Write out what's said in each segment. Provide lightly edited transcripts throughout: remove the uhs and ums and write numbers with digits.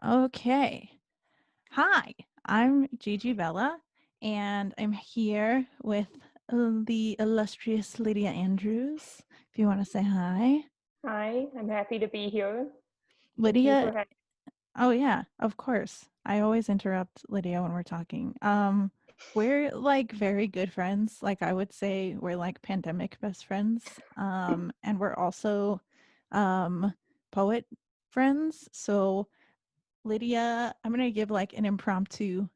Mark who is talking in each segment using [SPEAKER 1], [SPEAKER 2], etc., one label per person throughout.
[SPEAKER 1] Okay. Hi, I'm GiGi Bella, and I'm here with the illustrious Lydia Andrews. If you want to say hi.
[SPEAKER 2] Hi, I'm happy to be here. Thank you
[SPEAKER 1] Lydia,
[SPEAKER 2] for having
[SPEAKER 1] oh yeah, of course. I always interrupt Lydia when we're talking. We're like very good friends. Like I would say we're like pandemic best friends. And we're also um poet friends. So Lydia, I'm gonna give like an impromptu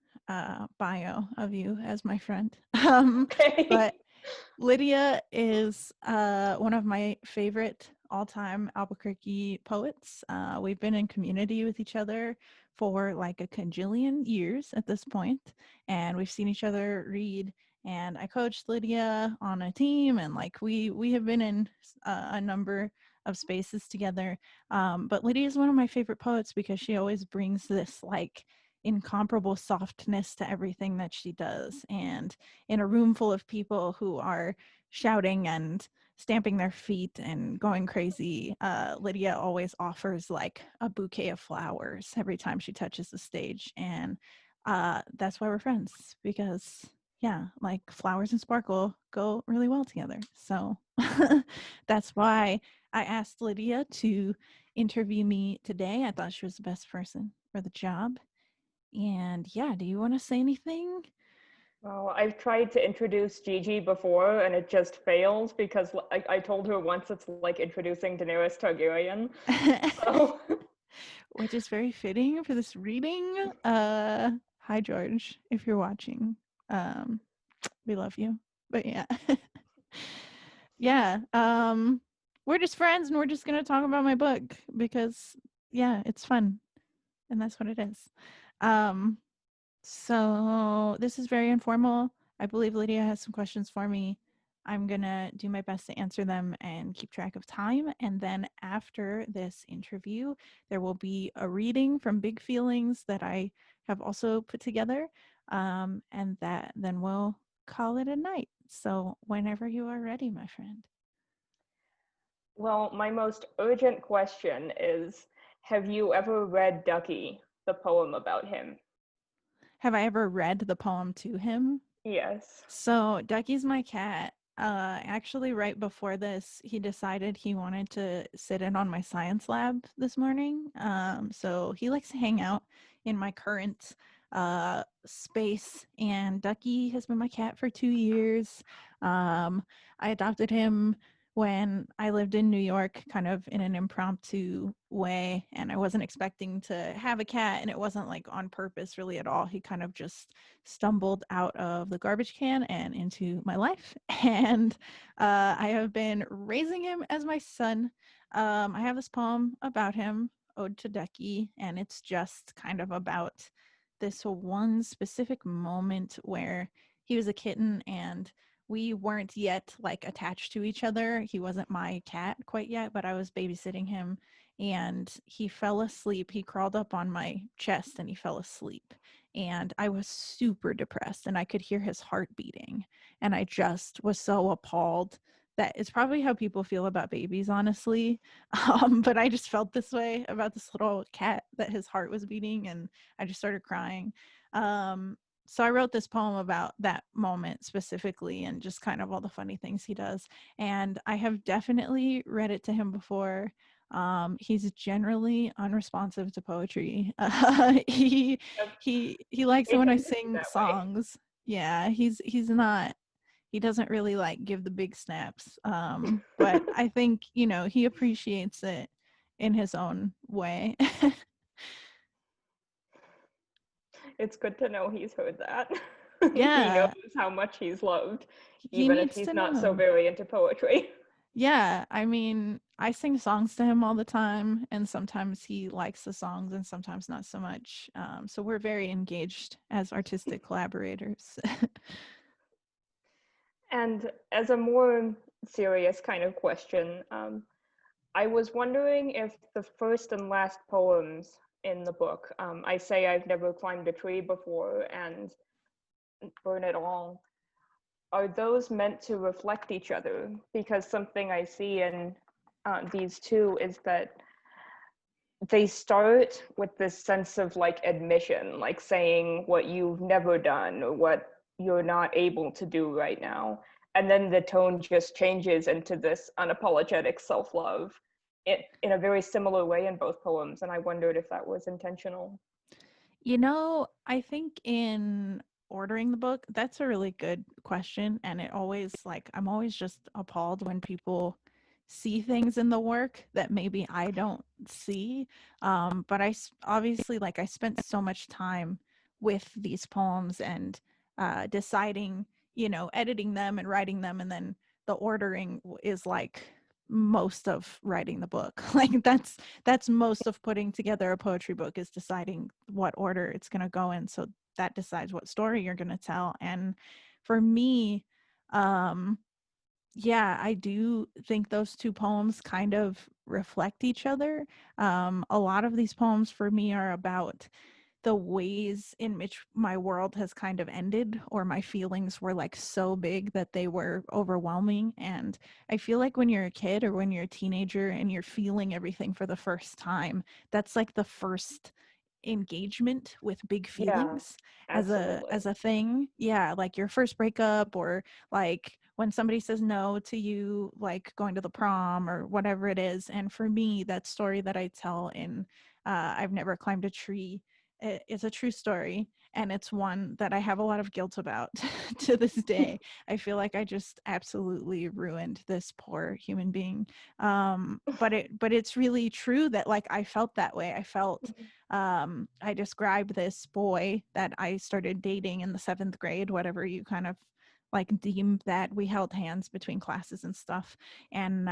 [SPEAKER 1] bio of you as my friend. But
[SPEAKER 2] Okay.
[SPEAKER 1] Lydia is one of my favorite all-time Albuquerque poets. We've been in community with each other for like a cajillion years at this point, and we've seen each other read. And I coached Lydia on a team, and like we have been in a number of spaces together. But Lydia is one of my favorite poets because she always brings this like incomparable softness to everything that she does, and in a room full of people who are shouting and stamping their feet and going crazy, Lydia always offers like a bouquet of flowers every time she touches the stage. And that's why we're friends, because yeah, like flowers and sparkle go really well together. So that's why I asked Lydia to interview me today. I thought she was the best person for the job. And yeah, do you want to say anything?
[SPEAKER 2] Well, I've tried to introduce Gigi before and it just fails because I told her once it's like introducing Daenerys Targaryen. So,
[SPEAKER 1] Which is very fitting for this reading. Hi George, if you're watching. Um, we love you. But yeah. Yeah. We're just friends and we're just gonna talk about my book because yeah, it's fun. And that's what it is. Um, so this is very informal. I believe Lydia has some questions for me. I'm going to do my best to answer them and keep track of time. And then after this interview, there will be a reading from Big Feelings that I have also put together. And that then we'll call it a night. So whenever you are ready, my friend.
[SPEAKER 2] well, my most urgent question is, have you ever read Ducky, the poem about him?
[SPEAKER 1] Have I ever read the poem to him?
[SPEAKER 2] Yes.
[SPEAKER 1] So Ducky's my cat. Actually, right before this, he decided he wanted to sit in on my science lab this morning. So he likes to hang out in my current space, and Ducky has been my cat for 2 years. I adopted him when I lived in New York, kind of in an impromptu way, and I wasn't expecting to have a cat, and it wasn't like on purpose really at all. He kind of just stumbled out of the garbage can and into my life. And I have been raising him as my son. I have this poem about him, Ode to Ducky, and it's just kind of about this one specific moment where he was a kitten and we weren't yet like attached to each other. He wasn't my cat quite yet, but I was babysitting him and he fell asleep. He crawled up on my chest and he fell asleep. And I was super depressed and I could hear his heart beating. And I just was so appalled that it's probably how people feel about babies, honestly. But I just felt this way about this little cat that his heart was beating and I just started crying. So I wrote this poem about that moment specifically and just kind of all the funny things he does. And I have definitely read it to him before. He's generally unresponsive to poetry. He likes it
[SPEAKER 2] They
[SPEAKER 1] when I
[SPEAKER 2] tend to be
[SPEAKER 1] sing
[SPEAKER 2] that way.
[SPEAKER 1] songs. Yeah, he's not, he doesn't really like give the big snaps. But I think, he appreciates it in his own way.
[SPEAKER 2] It's good to know he's heard that. He knows
[SPEAKER 1] Yeah,
[SPEAKER 2] how much he's loved,
[SPEAKER 1] he
[SPEAKER 2] even if
[SPEAKER 1] needs to
[SPEAKER 2] he's not so
[SPEAKER 1] know.
[SPEAKER 2] very into poetry.
[SPEAKER 1] Yeah, I mean, I sing songs to him all the time, and sometimes he likes the songs and sometimes not so much. So we're very engaged as artistic collaborators.
[SPEAKER 2] And as a more serious kind of question, I was wondering if the first and last poems in the book, I say I've never climbed a tree before and burn it all, are those meant to reflect each other? Because something I see in these two is that they start with this sense of like admission, like saying what you've never done or what you're not able to do right now. And then the tone just changes into this unapologetic self-love in a very similar way in both poems. And I wondered if that was intentional.
[SPEAKER 1] You know, I think in ordering the book, that's a really good question. And it always, like, I'm always just appalled when people see things in the work that maybe I don't see. But obviously, like, I spent so much time with these poems and deciding, editing them and writing them. And then the ordering is like most of writing the book. Like that's most of putting together a poetry book, is deciding what order it's going to go in, so that decides what story you're going to tell. And for me, um yeah, I do think those two poems kind of reflect each other. A lot of these poems for me are about the ways in which my world has kind of ended, or my feelings were like so big that they were overwhelming. And I feel like when you're a kid or when you're a teenager and you're feeling everything for the first time, that's like the first engagement with big
[SPEAKER 2] Yeah,
[SPEAKER 1] feelings as
[SPEAKER 2] absolutely.
[SPEAKER 1] a thing. Yeah, like your first breakup, or like when somebody says no to you, like going to the prom or whatever it is. And for me, that story that I tell in I've Never Climbed a Tree, it's a true story, and it's one that I have a lot of guilt about to this day. I feel like I just absolutely ruined this poor human being. But it's really true that, like, I felt that way. I felt I described this boy that I started dating in the 7th grade, whatever you kind of like deem that. We held hands between classes and stuff. And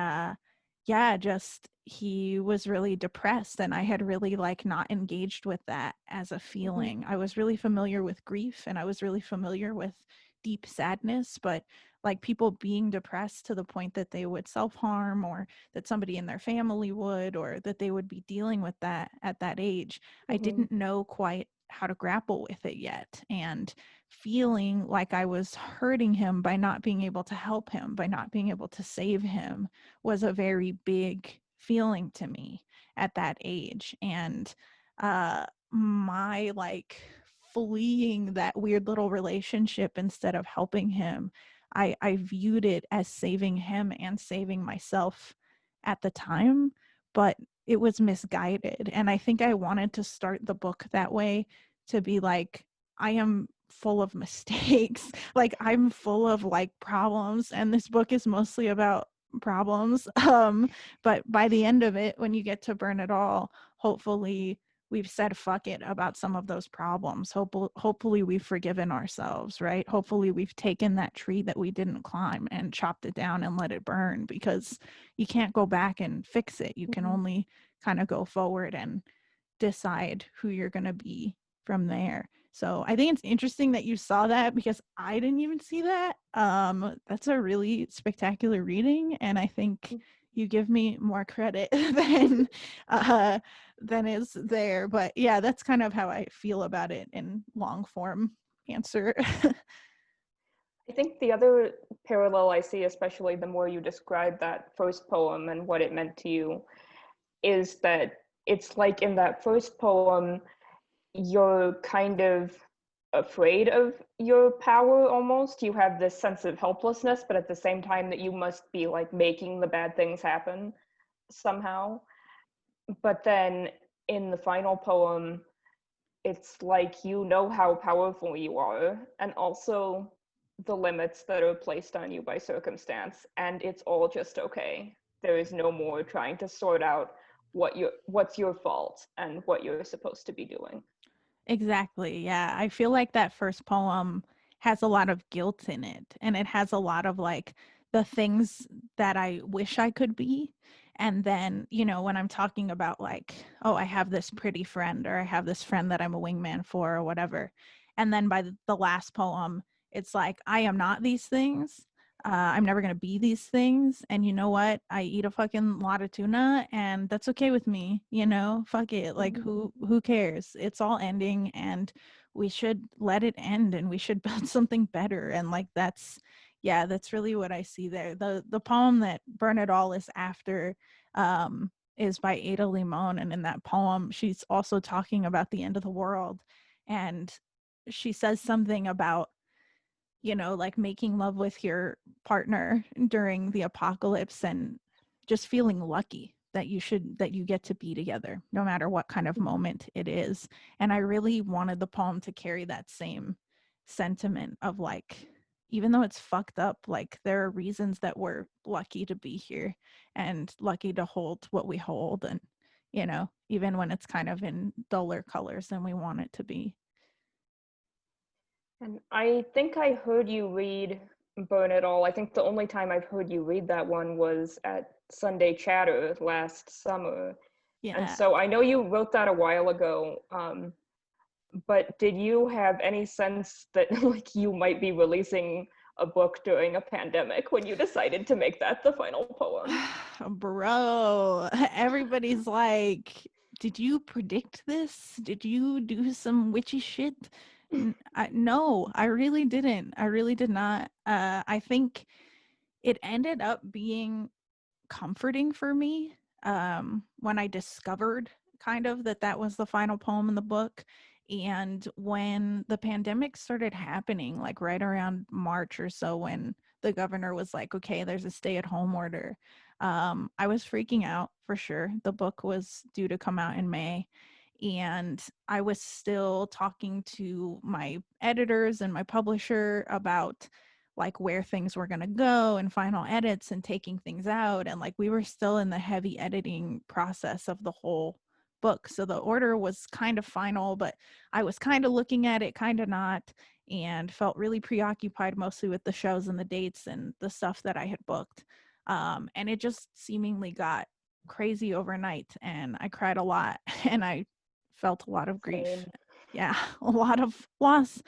[SPEAKER 1] yeah, just he was really depressed, and I had really like not engaged with that as a
[SPEAKER 2] Mhm.
[SPEAKER 1] feeling. I was really familiar with grief, and I was really familiar with deep sadness, but like people being depressed to the point that they would self-harm, or that somebody in their family would, or that they would be dealing with that at that age, I
[SPEAKER 2] Mhm.
[SPEAKER 1] didn't know quite how to grapple with it yet. And feeling like I was hurting him by not being able to help him, by not being able to save him, was a very big feeling to me at that age. And my like fleeing that weird little relationship instead of helping him, I viewed it as saving him and saving myself at the time, but it was misguided. And I think I wanted to start the book that way, to be like, I am full of mistakes. Like, I'm full of like problems, and this book is mostly about problems. But by the end of it, when you get to burn it all, hopefully we've said fuck it about some of those problems. Hopefully we've forgiven ourselves, right? Hopefully we've taken that tree that we didn't climb and chopped it down and let it burn, because you can't go back and fix it. You can
[SPEAKER 2] Mhm.
[SPEAKER 1] only kind of go forward and decide who you're going to be from there. So I think it's interesting that you saw that, because I didn't even see that. That's a really spectacular reading, and I think you give me more credit uh, than is there. But yeah, that's kind of how I feel about it in long form answer.
[SPEAKER 2] I think the other parallel I see, especially the more you describe that first poem and what it meant to you, is that it's like in that first poem, you're kind of afraid of your power almost. You have this sense of helplessness, but at the same time that you must be like making the bad things happen somehow. But then in the final poem, it's like you know how powerful you are, and also the limits that are placed on you by circumstance, and it's all just okay. There is no more trying to sort out what's your fault and what you're supposed to be doing.
[SPEAKER 1] Exactly. Yeah. I feel like that first poem has a lot of guilt in it, and it has a lot of like the things that I wish I could be. And then, when I'm talking about like, oh, I have this pretty friend, or I have this friend that I'm a wingman for, or whatever. And then by the last poem, it's like, I am not these things. I'm never going to be these things. And you know what? I eat a fucking lot of tuna, and that's okay with me. Fuck it. Like,
[SPEAKER 2] Mhm.
[SPEAKER 1] who cares? It's all ending, and we should let it end, and we should build something better. And like, that's really what I see there. The poem that Burn It All is after, is by Ada Limon, and in that poem she's also talking about the end of the world, and she says something about, you know, like making love with your partner during the apocalypse and just feeling lucky that you get to be together no matter what kind of moment it is. And I really wanted the poem to carry that same sentiment of like, even though it's fucked up, like there are reasons that we're lucky to be here and lucky to hold what we hold, and you know, even when it's kind of in duller colors than we want it to be.
[SPEAKER 2] And I think I heard you read Burn It All. I think the only time I've heard you read that one was at Sunday Chatter last summer. And
[SPEAKER 1] Yeah.
[SPEAKER 2] so I know you wrote that a while ago, but did you have any sense that like you might be releasing a book during a pandemic when you decided to make that the final poem?
[SPEAKER 1] Bro, everybody's like, did you predict this? Did you do some witchy shit? No, I really didn't. I really did not. I think it ended up being comforting for me when I discovered kind of that was the final poem in the book. And when the pandemic started happening, like right around March or so, when the governor was like, okay, there's a stay-at-home order, I was freaking out for sure. The book was due to come out in May, and I was still talking to my editors and my publisher about like where things were going to go and final edits and taking things out, and like we were still in the heavy editing process of the whole book, so the order was kind of final, but I was kind of looking at it, kind of not, and felt really preoccupied mostly with the shows and the dates and the stuff that I had booked. And it just seemingly got crazy overnight, and I cried a lot and I felt a lot of grief.
[SPEAKER 2] Same.
[SPEAKER 1] Yeah, a lot of loss.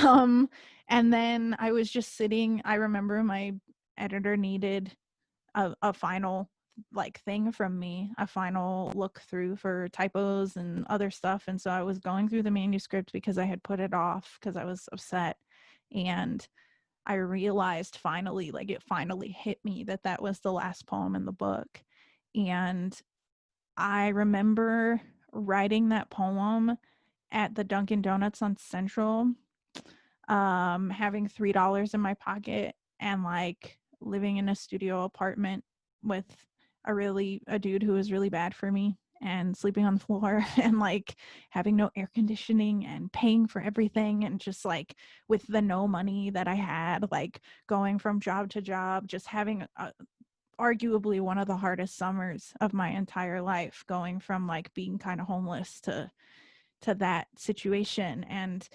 [SPEAKER 1] um and then I was just sitting. I remember my editor needed a final like thing from me, a final look through for typos and other stuff, and so I was going through the manuscript because I had put it off because I was upset. And I realized finally, like it finally hit me that was the last poem in the book. And I remember writing that poem at the Dunkin' Donuts on Central, having $3 in my pocket and like living in a studio apartment with a dude who was really bad for me, and sleeping on the floor and like having no air conditioning and paying for everything, and just like with the no money that I had, like going from job to job, just having arguably one of the hardest summers of my entire life, going from like being kind of homeless to that situation. And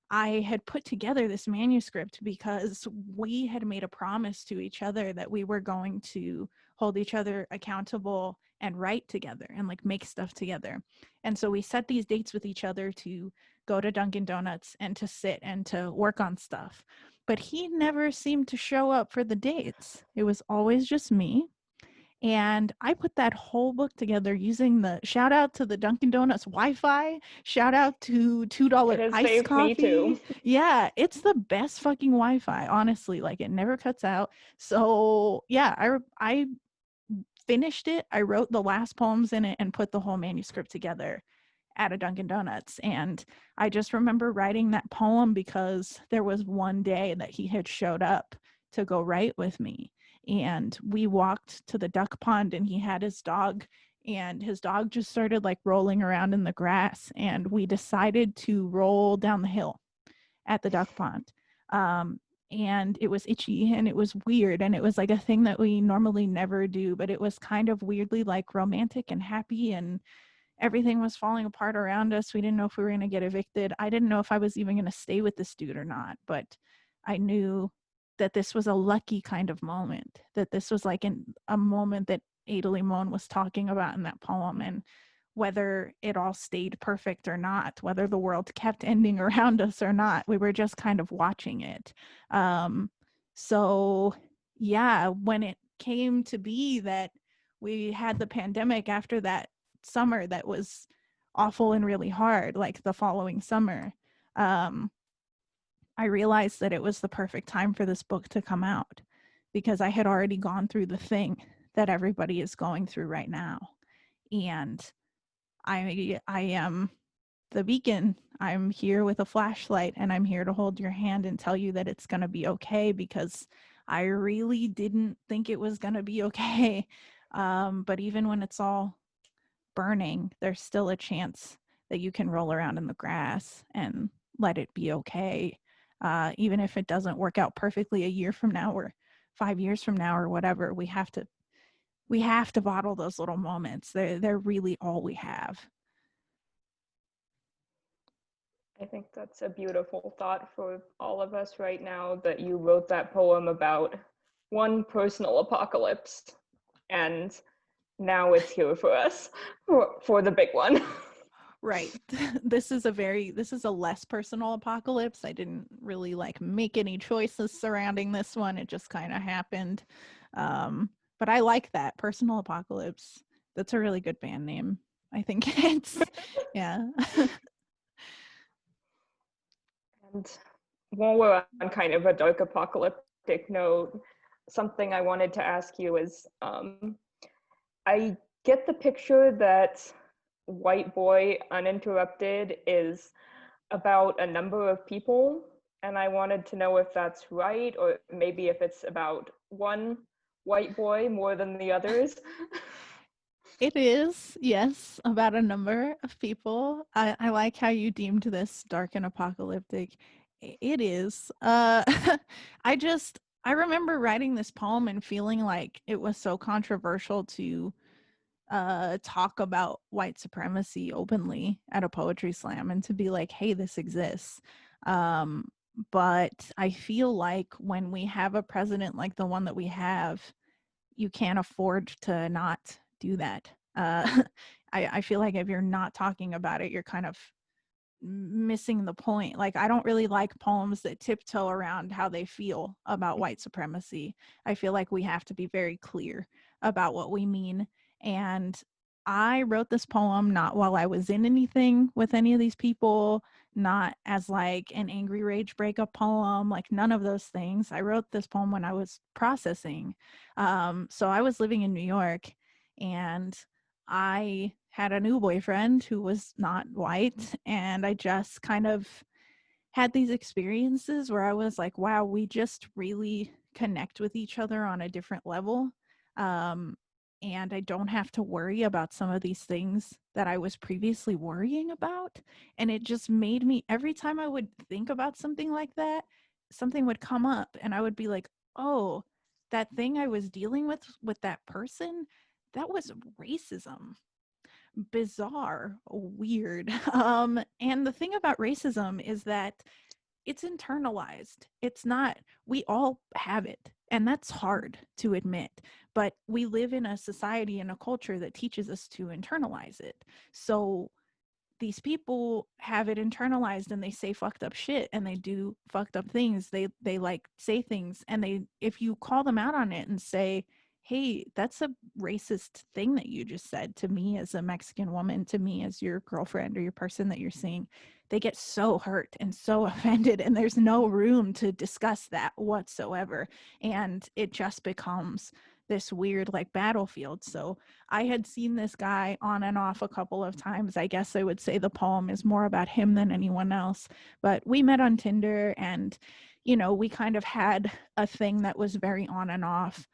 [SPEAKER 1] I had put together this manuscript because we had made a promise to each other that we were going to hold each other accountable and write together and like make stuff together. And so we set these dates with each other to go to Dunkin' Donuts and to sit and to work on stuff. But he never seemed to show up for the dates. It was always just me. And I put that whole book together using the shout out to the Dunkin' Donuts Wi-Fi, shout out to
[SPEAKER 2] It
[SPEAKER 1] $2
[SPEAKER 2] has
[SPEAKER 1] iced
[SPEAKER 2] saved me too.
[SPEAKER 1] coffee. Yeah, it's the best fucking Wi-Fi, honestly. Like it never cuts out. So yeah, I finished it. I wrote the last poems in it and put the whole manuscript together at a Dunkin' Donuts. And I just remember writing that poem because there was one day that he had showed up to go write with me. And we walked to the duck pond, and he had his dog, and his dog just started like rolling around in the grass. And we decided to roll down the hill at the duck pond. And it was itchy and it was weird, and it was like a thing that we normally never do, but it was kind of weirdly like romantic and happy, and everything was falling apart around us. We didn't know if we were going to get evicted. I didn't know if I was even going to stay with this dude or not, but I knew that this was a lucky kind of moment, that this was like a moment that Ada Limon was talking about in that poem. And whether it all stayed perfect or not, whether the world kept ending around us or not, we were just kind of watching it. So yeah, when it came to be that we had the pandemic after that summer that was awful and really hard, like the following summer, I realized that it was the perfect time for this book to come out, because I had already gone through the thing that everybody is going through right now. and I am the beacon. I'm here with a flashlight, and I'm here to hold your hand and tell you that it's going to be okay, because I really didn't think it was going to be okay. But even when it's all burning, there's still a chance that you can roll around in the grass and let it be okay. Even if it doesn't work out perfectly a year from now or 5 years from now or whatever, we have to bottle those little moments. They're really all we have.
[SPEAKER 2] I think that's a beautiful thought for all of us right now, that you wrote that poem about one personal apocalypse, and now it's here for us for the big one.
[SPEAKER 1] Right. This is a less personal apocalypse. I didn't really like make any choices surrounding this one. It just kind of happened. But I like that, Personal Apocalypse. That's a really good band name. I think it's yeah.
[SPEAKER 2] And while we're on kind of a dark apocalyptic note, something I wanted to ask you is, I get the picture that White Boy Uninterrupted is about a number of people, and I wanted to know if that's right, or maybe if it's about one white boy more than the others.
[SPEAKER 1] It is, yes, about a number of people. I like how you deemed this dark and apocalyptic. It is. I remember writing this poem and feeling like it was so controversial to talk about white supremacy openly at a poetry slam, and to be like, hey, this exists. Um, but I feel like when we have a president like the one that we have, you can't afford to not do that. I feel like if you're not talking about it, you're kind of missing the point. Like, I don't really like poems that tiptoe around how they feel about white supremacy. I feel like we have to be very clear about what we mean. And I wrote this poem not while I was in anything with any of these people, not as like an angry rage breakup poem, like none of those things. I wrote this poem when I was processing. So I was living in New York, and I had a new boyfriend who was not white, and I just kind of had these experiences where I was like, wow, we just really connect with each other on a different level. Um, and I don't have to worry about some of these things that I was previously worrying about. And it just made me, every time I would think about something like that, something would come up, and I would be like, oh, that thing I was dealing with that person, that was racism. Bizarre, weird. And the thing about racism is that it's internalized. It's not, we all have it, and that's hard to admit, but we live in a society and a culture that teaches us to internalize it. So these people have it internalized, and they say fucked up shit, and they do fucked up things. They like say things, and they, if you call them out on it and say, hey, that's a racist thing that you just said to me as a Mexican woman, to me as your girlfriend or your person that you're seeing, they get so hurt and so offended, and there's no room to discuss that whatsoever. And it just becomes this weird like battlefield. So I had seen this guy on and off a couple of times. I guess I would say the poem is more about him than anyone else. But we met on Tinder, and, we kind of had a thing that was very on and off.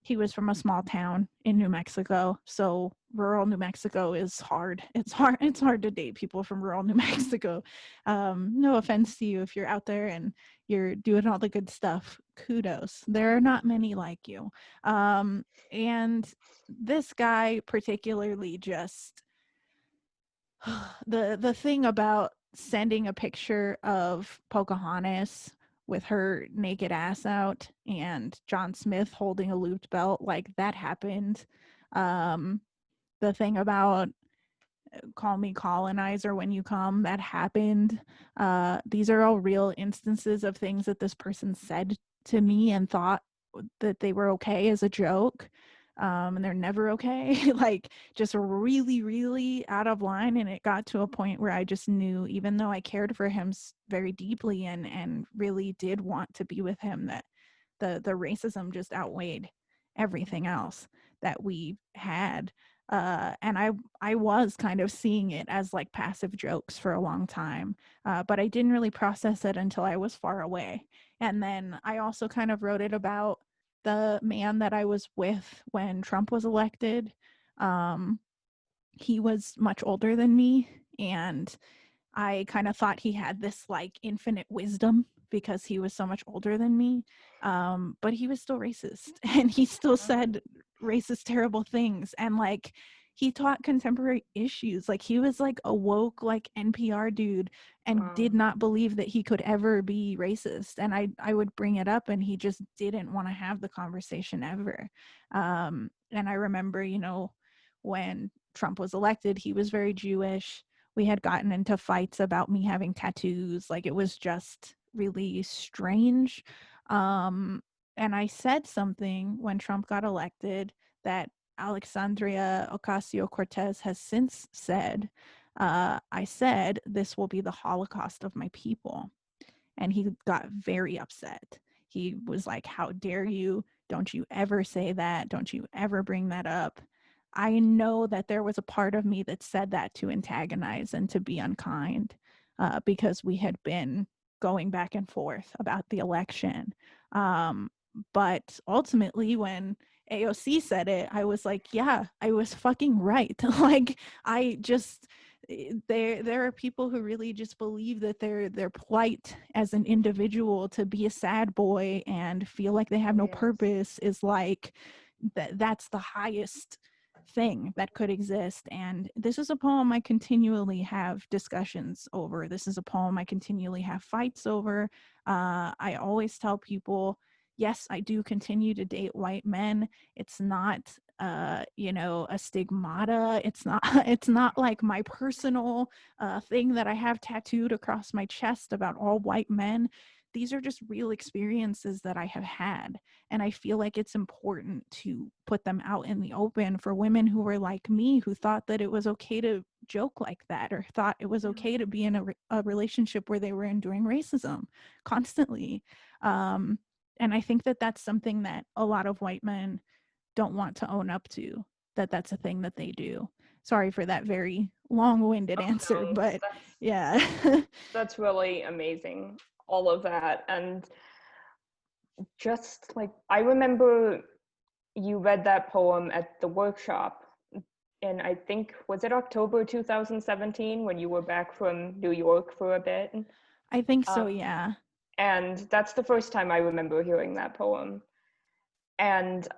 [SPEAKER 1] He was from a small town in New Mexico. So rural New Mexico is hard. It's hard to date people from rural New Mexico. No offense to you if you're out there and you're doing all the good stuff. Kudos. There are not many like you. And this guy particularly just the thing about sending a picture of Pocahontas with her naked ass out and John Smith holding a looped belt, like that happened. The thing about call me colonizer when you come, that happened. These are all real instances of things that this person said to me and thought that they were okay as a joke. And they're never okay. Like, just really, really out of line. And it got to a point where I just knew, even though I cared for him very deeply and really did want to be with him, that the racism just outweighed everything else that we had. And I was kind of seeing it as like passive jokes for a long time, but I didn't really process it until I was far away. And then I also kind of wrote it about the man that I was with when Trump was elected. Um, he was much older than me, and I kind of thought he had this like infinite wisdom because he was so much older than me. But he was still racist and he still said racist, terrible things. And like, he taught contemporary issues. Like, he was like a woke, like NPR dude, and
[SPEAKER 2] Wow.
[SPEAKER 1] did not believe that he could ever be racist. And I would bring it up and he just didn't want to have the conversation ever. And I remember, you know, when Trump was elected, he was very Jewish. We had gotten into fights about me having tattoos. Like, it was just really strange. Um, and I said something when Trump got elected that Alexandria Ocasio-Cortez has since said. I said, this will be the Holocaust of my people. And he got very upset. He was like, how dare you? Don't you ever say that. Don't you ever bring that up. I know that there was a part of me that said that to antagonize and to be unkind, because we had been going back and forth about the election. But ultimately, when AOC said it, I was like, yeah, I was fucking right. Like, I just, there are people who really just believe that their plight as an individual to be a sad boy and feel like they have no
[SPEAKER 2] Yes.
[SPEAKER 1] purpose is like that's the highest thing that could exist. And this is a poem I continually have discussions over. This is a poem I continually have fights over. I always tell people, yes, I do continue to date white men. It's not you know, a stigmata. It's not it's not like my personal thing that I have tattooed across my chest about all white men. These are just real experiences that I have had, and I feel like it's important to put them out in the open for women who were like me, who thought that it was okay to joke like that, or thought it was okay to be in a relationship where they were enduring racism constantly. And I think that that's something that a lot of white men don't want to own up to, that that's a thing that they do. Sorry for that very long-winded answer,
[SPEAKER 2] No,
[SPEAKER 1] but
[SPEAKER 2] that's
[SPEAKER 1] yeah.
[SPEAKER 2] that's really amazing, all of that. And just like, I remember you read that poem at the workshop, and I think, was it October 2017 when you were back from New York for a bit?
[SPEAKER 1] I think so,
[SPEAKER 2] Um,
[SPEAKER 1] yeah.
[SPEAKER 2] and that's the first time I remember hearing that poem. And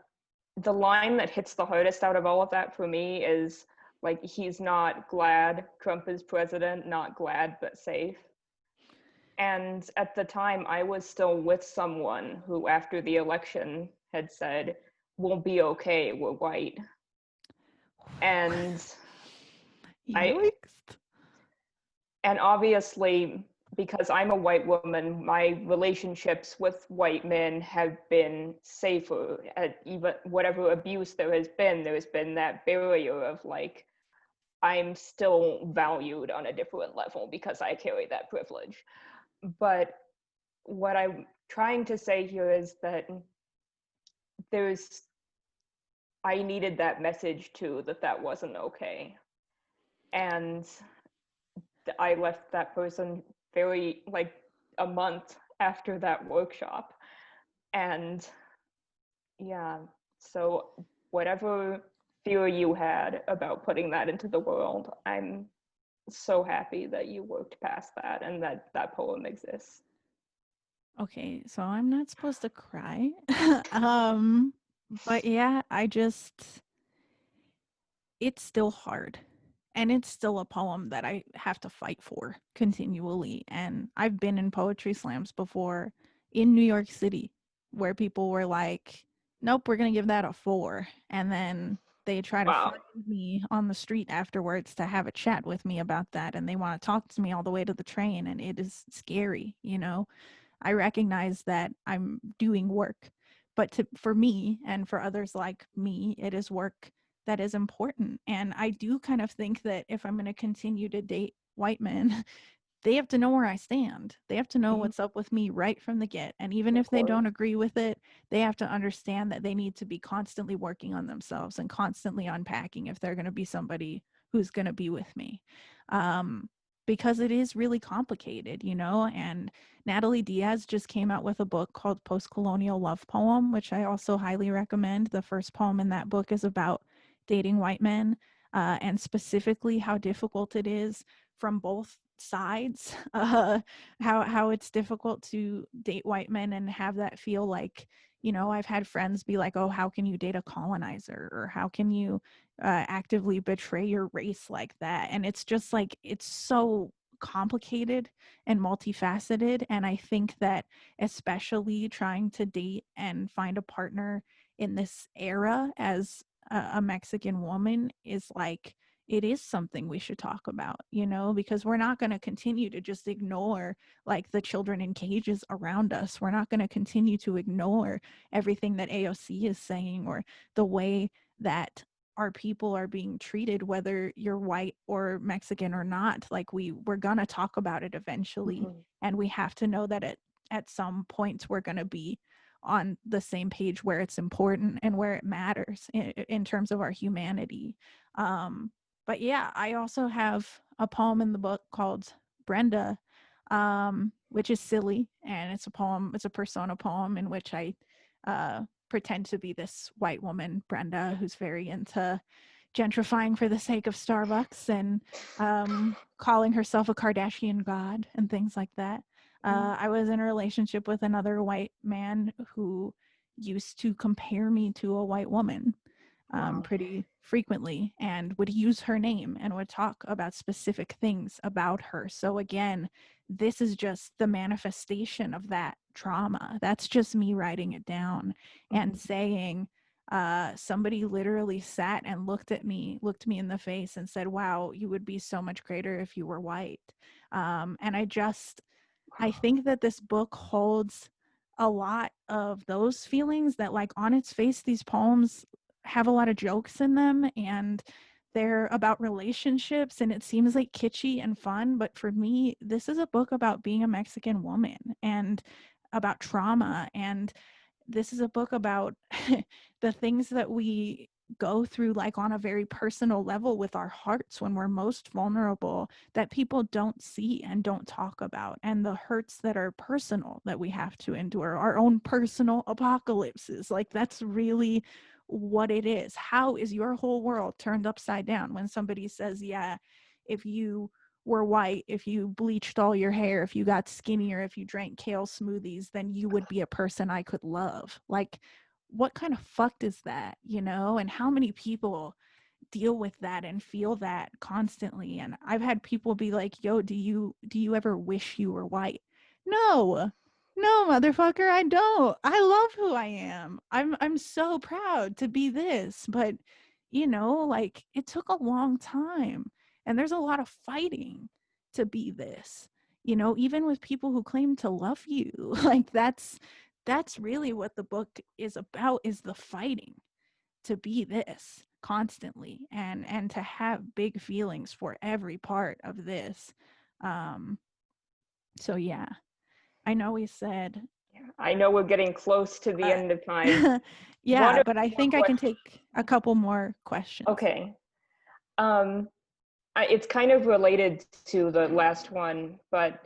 [SPEAKER 2] the line that hits the hardest out of all of that for me is like, he's not glad Trump is president, not glad but safe. And at the time, I was still with someone who, after the election, had said, we'll be okay, we're white. And I,
[SPEAKER 1] Yikes.
[SPEAKER 2] and obviously, because I'm a white woman, my relationships with white men have been safer. At even whatever abuse there's been that barrier of like, I'm still valued on a different level because I carry that privilege. But what I'm trying to say here is that there's, I needed that message too, that that wasn't okay. And I left that person very, like, a month after that workshop. And yeah, so whatever fear you had about putting that into the world, I'm so happy that you worked past that and that that poem exists.
[SPEAKER 1] Okay, so I'm not supposed to cry. But yeah, it's still hard. And it's still a poem that I have to fight for continually. And I've been in poetry slams before in New York City where people were like, nope, we're going to give that a 4. And then they try to
[SPEAKER 2] Wow.
[SPEAKER 1] find me on the street afterwards to have a chat with me about that. And they want to talk to me all the way to the train. And it is scary, you know? I recognize that I'm doing work, but for me and for others like me, it is work that is important. And I do kind of think that if I'm going to continue to date white men, they have to know where I stand. They have to know what's up with me right from the get. And even if they don't agree with it, they have to understand that they need to be constantly working on themselves and constantly unpacking if they're going to be somebody who's going to be with me. Because it is really complicated, you know. And Natalie Diaz just came out with a book called Post-Colonial Love Poem, which I also highly recommend. The first poem in that book is about dating white men, and specifically how difficult it is from both sides, how it's difficult to date white men and have that feel like, you know, I've had friends be like, oh, how can you date a colonizer, or how can you actively betray your race like that? And it's just like, it's so complicated and multifaceted. And I think that especially trying to date and find a partner in this era as a Mexican woman is like, it is something we should talk about, you know, because we're not going to continue to just ignore like the children in cages around us. We're not going to continue to ignore everything that AOC is saying, or the way that our people are being treated, whether you're white or Mexican or not. Like we're going to talk about it eventually. And we have to know that at some points we're going to be on the same page where it's important and where it matters in terms of our humanity. But yeah, I also have a poem in the book called Brenda, which is silly. And it's a persona poem in which I pretend to be this white woman, Brenda, who's very into gentrifying for the sake of Starbucks and calling herself a Kardashian god and things like that. I was in a relationship with another white man who used to compare me to a white woman pretty frequently, and would use her name and would talk about specific things about her. So again, this is just the manifestation of that trauma. That's just me writing it down and saying, somebody literally sat and looked me in the face and said, wow, you would be so much greater if you were white. And I think that this book holds a lot of those feelings that, like, on its face, these poems have a lot of jokes in them and they're about relationships and it seems like kitschy and fun. But for me, this is a book about being a Mexican woman and about trauma. And this is a book about the things that we go through, like on a very personal level with our hearts when we're most vulnerable, that people don't see and don't talk about, and the hurts that are personal that we have to endure, our own personal apocalypses. Like, that's really what it is. How is your whole world turned upside down when somebody says, yeah, if you were white, if you bleached all your hair, if you got skinnier, if you drank kale smoothies, then you would be a person I could love? Like, what kind of fucked is that, you know? And how many people deal with that and feel that constantly? And I've had people be like, yo, do you ever wish you were white? No, motherfucker, I don't. I love who I am. I'm so proud to be this. But you know, like, it took a long time and there's a lot of fighting to be this, you know, even with people who claim to love you. Like, that's really what the book is about, is the fighting to be this constantly, and to have big feelings for every part of this. So yeah, I know we said
[SPEAKER 2] I know we're getting close to the end of time.
[SPEAKER 1] yeah, but I think I can take a couple more questions.
[SPEAKER 2] Okay. It's kind of related to the last one, but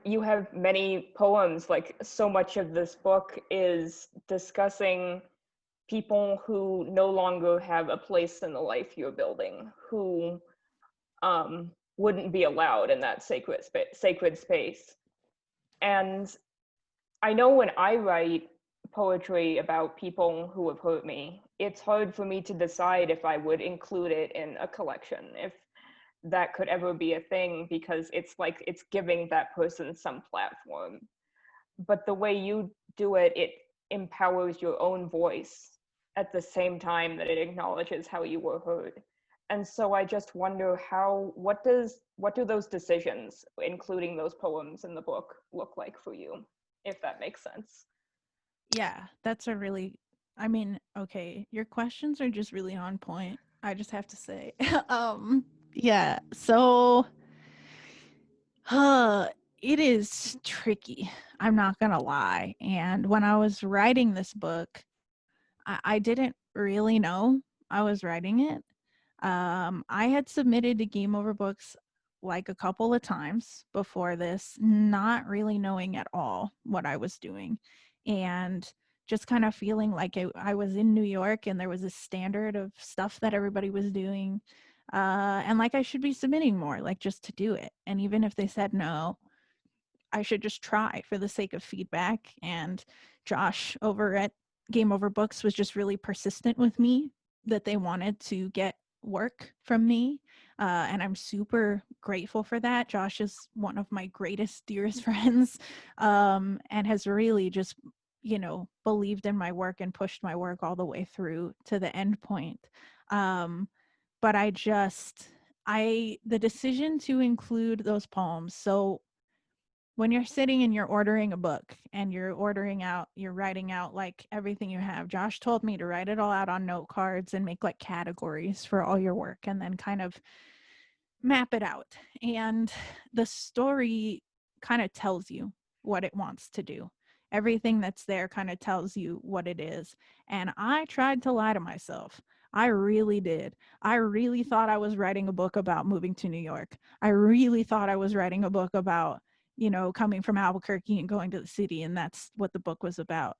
[SPEAKER 2] you have many poems. Like, so much of this book is discussing people who no longer have a place in the life you're building, who wouldn't be allowed in that sacred space. And I know when I write poetry about people who have hurt me, it's hard for me to decide if I would include it in a collection, if that could ever be a thing, because it's like it's giving that person some platform. But the way you do it, it empowers your own voice at the same time that it acknowledges how you were heard. And so I just wonder what do those decisions, including those poems in the book, look like for you, if that makes sense?
[SPEAKER 1] Yeah, that's a really, I mean, okay, your questions are just really on point, I just have to say. Yeah, so It is tricky. I'm not gonna lie. And when I was writing this book, I didn't really know I was writing it. I had submitted to Game Over Books like a couple of times before this, not really knowing at all what I was doing, and just kind of feeling like I was in New York and there was a standard of stuff that everybody was doing, and like I should be submitting more, like just to do it. And even if they said no, I should just try for the sake of feedback. And Josh over at Game Over Books was just really persistent with me that they wanted to get work from me. And I'm super grateful for that. Josh is one of my greatest, dearest friends, and has really just, believed in my work and pushed my work all the way through to the end point. But the decision to include those poems. So when you're sitting and you're ordering a book and you're writing out like everything you have, Josh told me to write it all out on note cards and make like categories for all your work and then kind of map it out. And the story kind of tells you what it wants to do. Everything that's there kind of tells you what it is. And I tried to lie to myself. I really did. I really thought I was writing a book about moving to New York. I really thought I was writing a book about, coming from Albuquerque and going to the city. And that's what the book was about.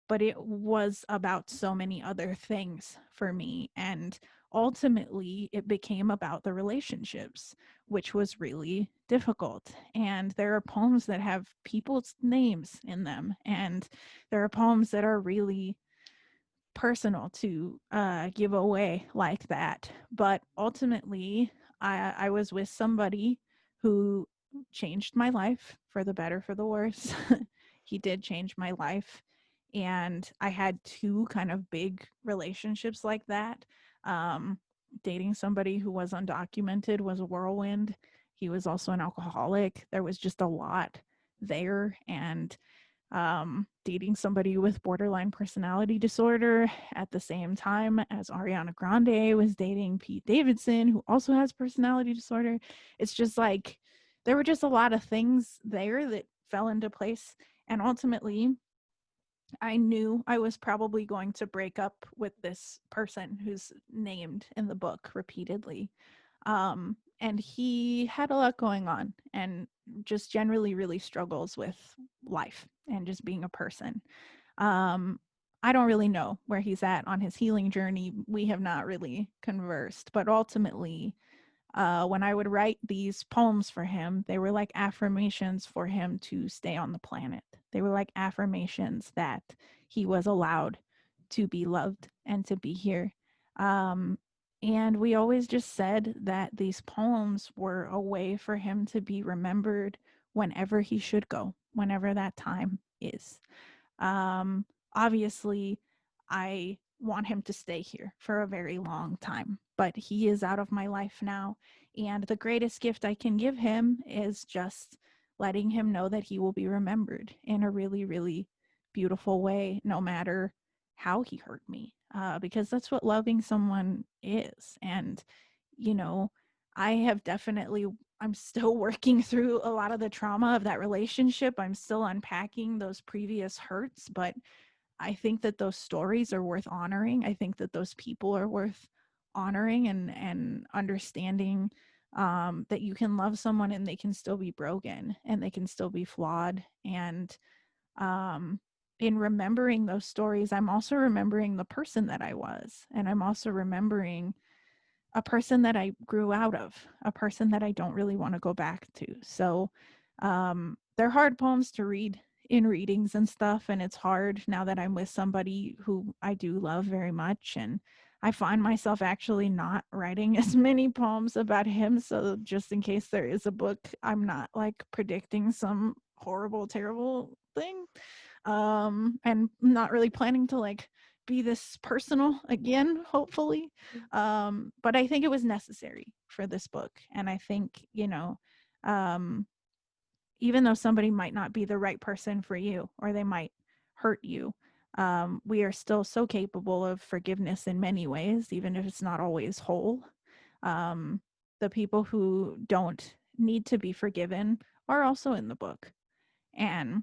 [SPEAKER 1] But it was about so many other things for me. And ultimately, it became about the relationships, which was really difficult. And there are poems that have people's names in them. And there are poems that are really personal to give away like that. But ultimately, I was with somebody who changed my life for the better, for the worse. He did change my life. And I had two kind of big relationships like that. Um, Dating somebody who was undocumented was a whirlwind. He was also an alcoholic. There was just a lot there. And dating somebody with borderline personality disorder at the same time as Ariana Grande was dating Pete Davidson, who also has personality disorder. It's just like there were just a lot of things there that fell into place. And ultimately, I knew I was probably going to break up with this person who's named in the book repeatedly. And he had a lot going on and just generally really struggles with life and just being a person. I don't really know where he's at on his healing journey. We have not really conversed, but ultimately, when I would write these poems for him, they were like affirmations for him to stay on the planet. They were like affirmations that he was allowed to be loved and to be here. Um, and we always just said that these poems were a way for him to be remembered whenever he should go, whenever that time is. Um, Obviously, I want him to stay here for a very long time, but he is out of my life now. And the greatest gift I can give him is just letting him know that he will be remembered in a really, really beautiful way, no matter how he hurt me, because that's what loving someone is. And, you know, I have definitely I'm still working through a lot of the trauma of that relationship. I'm still unpacking those previous hurts, but I think that those stories are worth honoring. I think that those people are worth honoring and understanding, that you can love someone and they can still be broken and they can still be flawed. And um, in remembering those stories, I'm also remembering the person that I was, and I'm also remembering a person that I grew out of, a person that I don't really want to go back to. So they're hard poems to read in readings and stuff. And it's hard now that I'm with somebody who I do love very much. And I find myself actually not writing as many poems about him. So just in case there is a book, I'm not like predicting some horrible, terrible thing. And not really planning to like be this personal again, hopefully. But I think it was necessary for this book. And I think, um, even though somebody might not be the right person for you or they might hurt you, we are still so capable of forgiveness in many ways, even if it's not always whole. The people who don't need to be forgiven are also in the book. And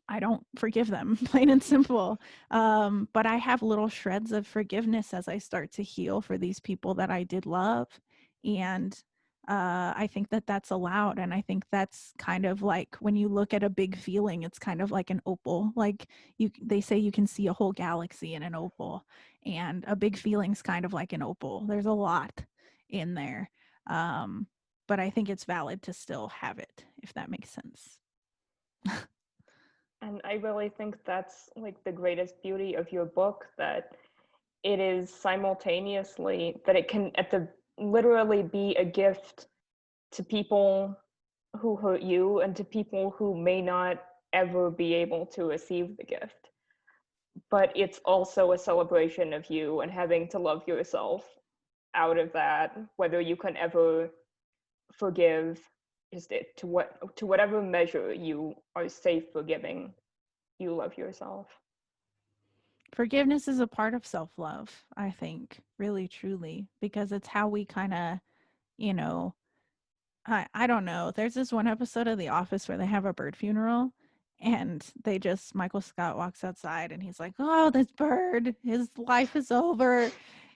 [SPEAKER 1] I don't forgive them, plain and simple. But I have little shreds of forgiveness as I start to heal for these people that I did love. And I think that that's allowed. And I think that's kind of like when you look at a big feeling, it's kind of like an opal. Like they say you can see a whole galaxy in an opal. And a big feeling's kind of like an opal. There's a lot in there. But I think it's valid to still have it, if that makes sense.
[SPEAKER 2] And I really think that's like the greatest beauty of your book, that it is simultaneously that it can literally be a gift to people who hurt you and to people who may not ever be able to receive the gift. But it's also a celebration of you and having to love yourself out of that, whether you can ever forgive, is it to whatever measure you are safe forgiving, you love yourself.
[SPEAKER 1] Forgiveness is a part of self-love, I think, really truly, because it's how we kind of, you know, I don't know. There's this one episode of The Office where they have a bird funeral and Michael Scott walks outside and he's like, "Oh, this bird, his life is over.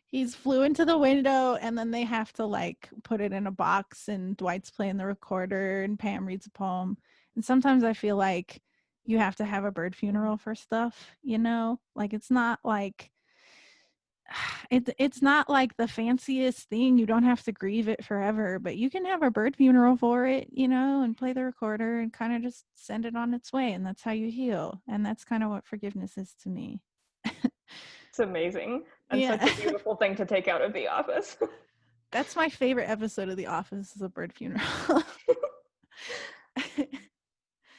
[SPEAKER 1] He's flew into the window." And then they have to like put it in a box and Dwight's playing the recorder and Pam reads a poem. And sometimes I feel like you have to have a bird funeral for stuff, Like it's not like it's not like the fanciest thing. You don't have to grieve it forever, but you can have a bird funeral for it, and play the recorder and kind of just send it on its way. And that's how you heal. And that's kind of what forgiveness is to me.
[SPEAKER 2] It's amazing and
[SPEAKER 1] Yeah.
[SPEAKER 2] such a beautiful thing to take out of The Office.
[SPEAKER 1] That's my favorite episode of The Office is a bird funeral.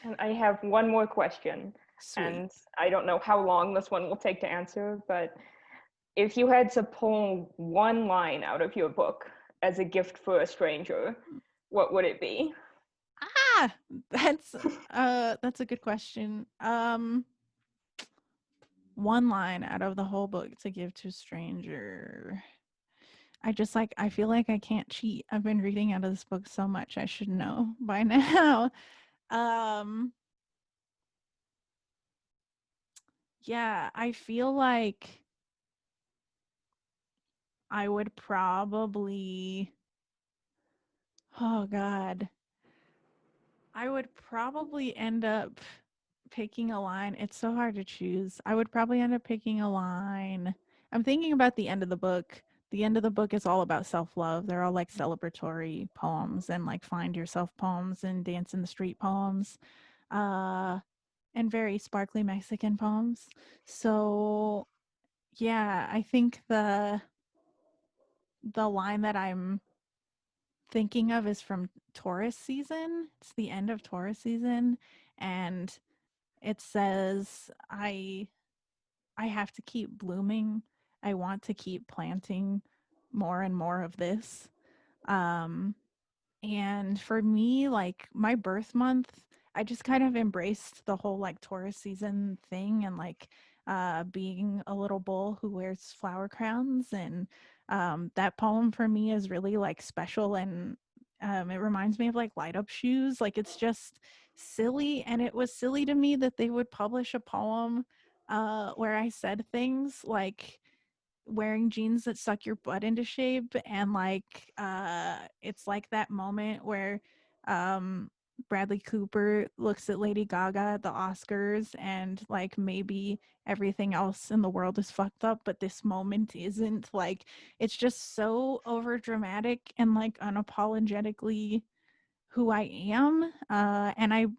[SPEAKER 2] And I have one more question.
[SPEAKER 1] Sweet.
[SPEAKER 2] And I don't know how long this one will take to answer, but if you had to pull one line out of your book as a gift for a stranger, what would it be?
[SPEAKER 1] That's a good question. One line out of the whole book to give to a stranger. I feel like I can't cheat. I've been reading out of this book so much I should know by now. Yeah, I feel like I would probably oh god. I would probably end up picking a line. It's so hard to choose. I would probably end up picking a line. I'm thinking about the end of the book. The end of the book is all about self-love. They're all like celebratory poems and like find yourself poems and dance in the street poems. And very sparkly Mexican poems. So yeah, I think the line that I'm thinking of is from Taurus season. It's the end of Taurus season. And it says, I have to keep blooming. I want to keep planting more and more of this. And for me, like my birth month, I just kind of embraced the whole like Taurus season thing and like being a little bull who wears flower crowns. And that poem for me is really like special. And it reminds me of like light up shoes. Like it's just silly. And it was silly to me that they would publish a poem where I said things like, wearing jeans that suck your butt into shape. And like it's like that moment where Bradley Cooper looks at Lady Gaga at the Oscars and like maybe everything else in the world is fucked up but this moment isn't. Like it's just so over dramatic and like unapologetically who I am. And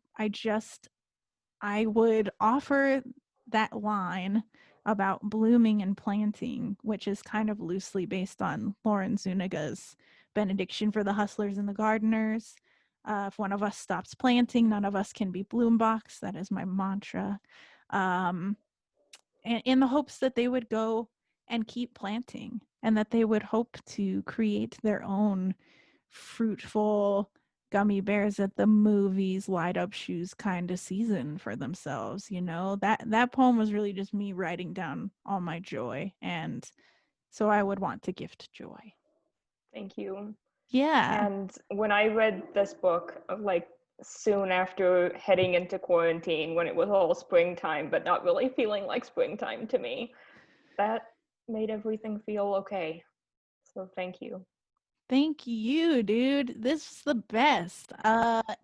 [SPEAKER 1] I would offer that line about blooming and planting, which is kind of loosely based on Lauren Zuniga's benediction for the hustlers and the gardeners. If one of us stops planting, none of us can be bloombox. That is my mantra. And in the hopes that they would go and keep planting and that they would hope to create their own fruitful gummy bears at the movies, light up shoes kind of season for themselves. That poem was really just me writing down all my joy, and so I would want to gift joy.
[SPEAKER 2] Thank you.
[SPEAKER 1] Yeah.
[SPEAKER 2] And when I read this book, like soon after heading into quarantine, when it was all springtime, but not really feeling like springtime to me, that made everything feel okay. So thank you.
[SPEAKER 1] Thank you, dude. This is the best.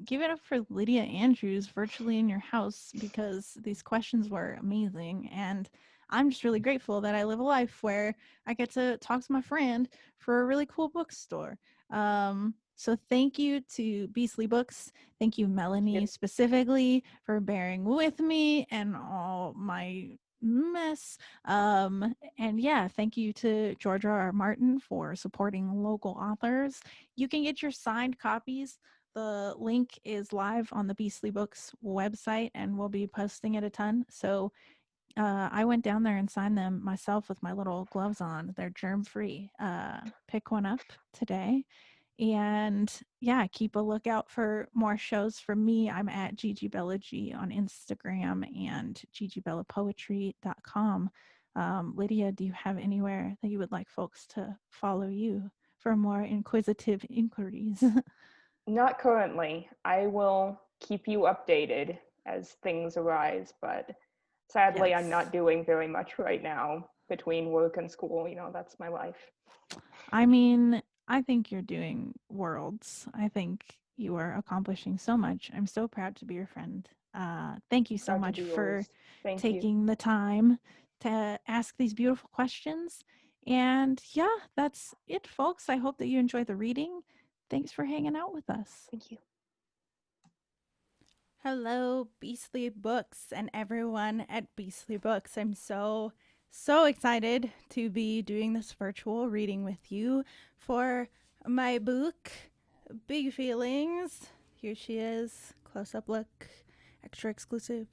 [SPEAKER 1] Give it up for Lydia Andrews virtually in your house because these questions were amazing. And I'm just really grateful that I live a life where I get to talk to my friend for a really cool bookstore. So thank you to Beastly Books. Thank you, Melanie,
[SPEAKER 2] Yep.
[SPEAKER 1] specifically for bearing with me and all my mess. And yeah, thank you to George R. R. Martin for supporting local authors. You can get your signed copies. The link is live on the Beastly Books website, and we'll be posting it a ton. So I went down there and signed them myself with my little gloves on. They're germ free. Pick one up today. And yeah, keep a lookout for more shows from me. I'm at GiGi Bella G on Instagram and gigibellapoetry.com. Lydia, do you have anywhere that you would like folks to follow you for more inquisitive inquiries?
[SPEAKER 2] Not currently. I will keep you updated as things arise, but sadly, I'm
[SPEAKER 1] Yes.
[SPEAKER 2] not doing very much right now between work and school. That's my life.
[SPEAKER 1] I mean, I think you're doing worlds. I think you are accomplishing so much. I'm so proud to be your friend. Thank you so
[SPEAKER 2] Proud to
[SPEAKER 1] much
[SPEAKER 2] be
[SPEAKER 1] for
[SPEAKER 2] yours. Thank you.
[SPEAKER 1] taking the time to ask these beautiful questions. And yeah, that's it, folks. I hope that you enjoy the reading. Thanks for hanging out with us.
[SPEAKER 2] Thank you.
[SPEAKER 1] Hello, Beastly Books, and everyone at Beastly Books. I'm so excited to be doing this virtual reading with you for my book, Big Feelings. Here she is, close up look, extra exclusive.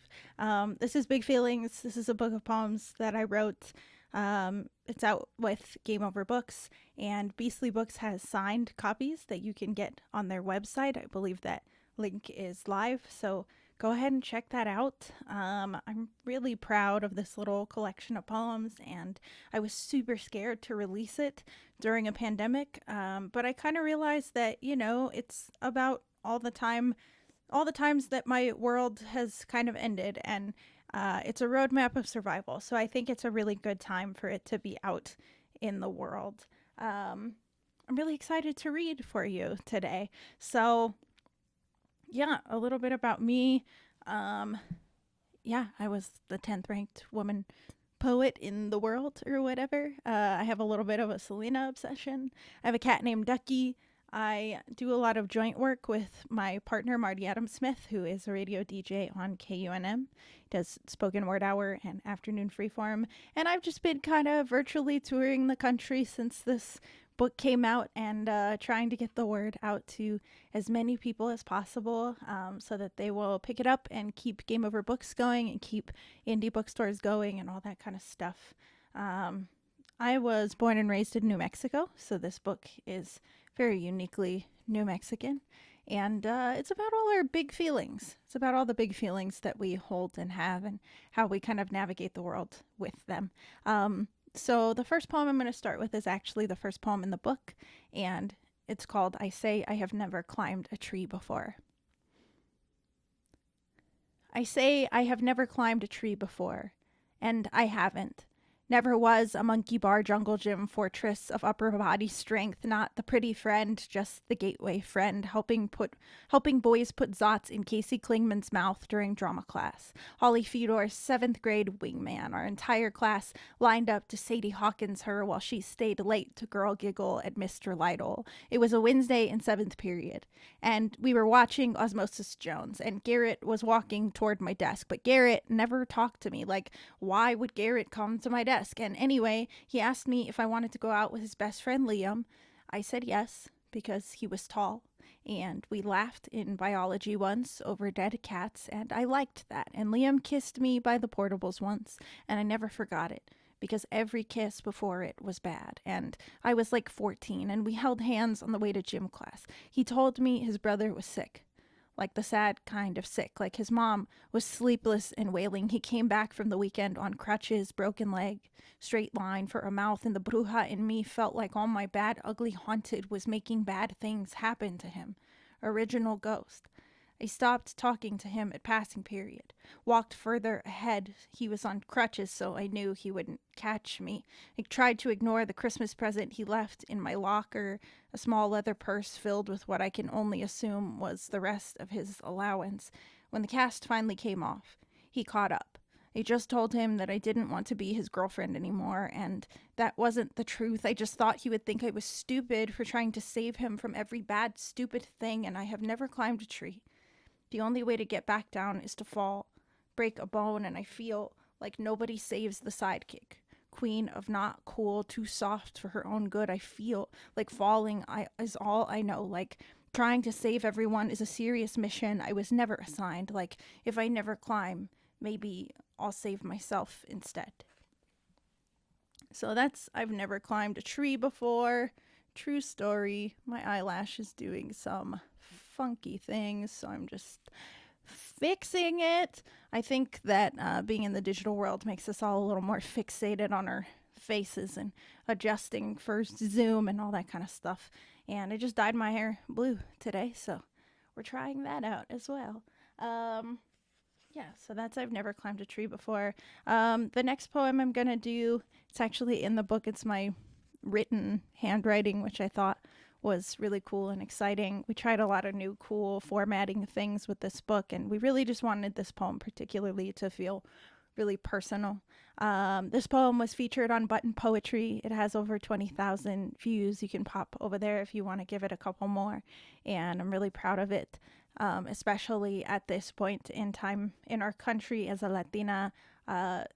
[SPEAKER 1] This is Big Feelings. This is a book of poems that I wrote. It's out with Game Over Books, and Beastly Books has signed copies that you can get on their website. I believe that link is live, so go ahead and check that out. I'm really proud of this little collection of poems, and I was super scared to release it during a pandemic, but I kind of realized that it's about all the times that my world has kind of ended, and it's a roadmap of survival. So I think it's a really good time for it to be out in the world. I'm really excited to read for you today. So yeah, a little bit about me. Um, yeah, I was the 10th ranked woman poet in the world or whatever. I have a little bit of a Selena obsession. I have a cat named Ducky. I do a lot of joint work with my partner, Marty Adams Smith, who is a radio DJ on KUNM. He does spoken word hour and afternoon freeform. And I've just been kind of virtually touring the country since this book came out and trying to get the word out to as many people as possible so that they will pick it up and keep Game Over Books going and keep indie bookstores going and all that kind of stuff. I was born and raised in New Mexico, so this book is very uniquely New Mexican. And it's about all our big feelings. It's about all the big feelings that we hold and have and how we kind of navigate the world with them. So the first poem I'm going to start with is actually the first poem in the book, and it's called I Say I Have Never Climbed a Tree Before. I say I have never climbed a tree before, and I haven't. Never was a monkey bar jungle gym fortress of upper body strength, not the pretty friend, just the gateway friend, helping boys put Zots in Casey Klingman's mouth during drama class. Holly Fedor's 7th grade wingman, our entire class lined up to Sadie Hawkins her while she stayed late to girl giggle at Mr. Lytle. It was a Wednesday in 7th period, and we were watching Osmosis Jones, and Garrett was walking toward my desk, but Garrett never talked to me. Like, why would Garrett come to my desk? And anyway, he asked me if I wanted to go out with his best friend Liam. I said yes, because he was tall, and we laughed in biology once over dead cats, and I liked that. And Liam kissed me by the portables once, and I never forgot it, because every kiss before it was bad. And I was like 14, and we held hands on the way to gym class. He told me his brother was sick. like the sad kind of sick. Like his mom was sleepless and wailing. He came back from the weekend on crutches, broken leg, straight line for a mouth, and the bruja in me felt like all my bad, ugly, haunted was making bad things happen to him. Original ghost. I stopped talking to him at passing period. Walked further ahead. He was on crutches, so I knew he wouldn't catch me. I tried to ignore the Christmas present he left in my locker, a small leather purse filled with what I can only assume was the rest of his allowance. When the cast finally came off, he caught up. I just told him that I didn't want to be his girlfriend anymore, and that wasn't the truth. I just thought he would think I was stupid for trying to save him from every bad, stupid thing, and I have never climbed a tree. The only way to get back down is to fall, break a bone, and I feel like nobody saves the sidekick. Queen of not cool, too soft for her own good. I feel like falling is all I know. Like trying to save everyone is a serious mission I was never assigned. Like if I never climb, maybe I'll save myself instead. So that's, I've never climbed a tree before. True story. My eyelash is doing some funky things, so I'm just fixing it. I think that being in the digital world makes us all a little more fixated on our faces and adjusting for Zoom and all that kind of stuff. And I just dyed my hair blue today, so we're trying that out as well. Yeah, so that's I've never climbed a tree before. The next poem I'm gonna do, it's actually in the book. It's my written handwriting, which I thought was really cool and exciting. We tried a lot of new cool formatting things with this book, and we really just wanted this poem particularly to feel really personal. This poem was featured on Button Poetry. It has over 20,000 views. You can pop over there if you want to give it a couple more, and I'm really proud of it, especially at this point in time in our country as a Latina,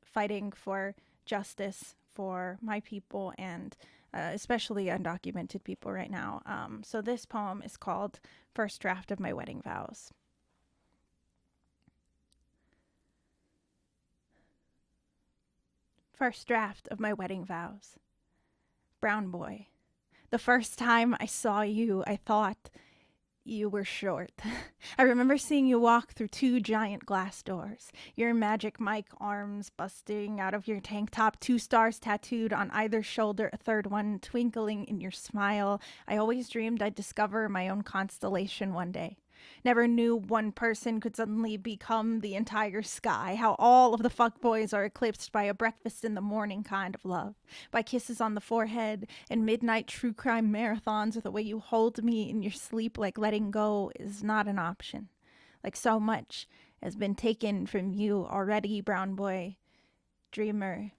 [SPEAKER 1] fighting for justice for my people and especially undocumented people right now. So this poem is called First Draft of My Wedding Vows. First draft of my wedding vows. Brown boy, the first time I saw you, I thought you were short. I remember seeing you walk through two giant glass doors, your Magic Mike arms busting out of your tank top, 2 stars tattooed on either shoulder, a third one twinkling in your smile. I always dreamed I'd discover my own constellation one day. Never knew one person could suddenly become the entire sky, how all of the fuckboys are eclipsed by a breakfast in the morning kind of love, by kisses on the forehead and midnight true crime marathons, or the way you hold me in your sleep like letting go is not an option. Like so much has been taken from you already, brown boy, dreamer.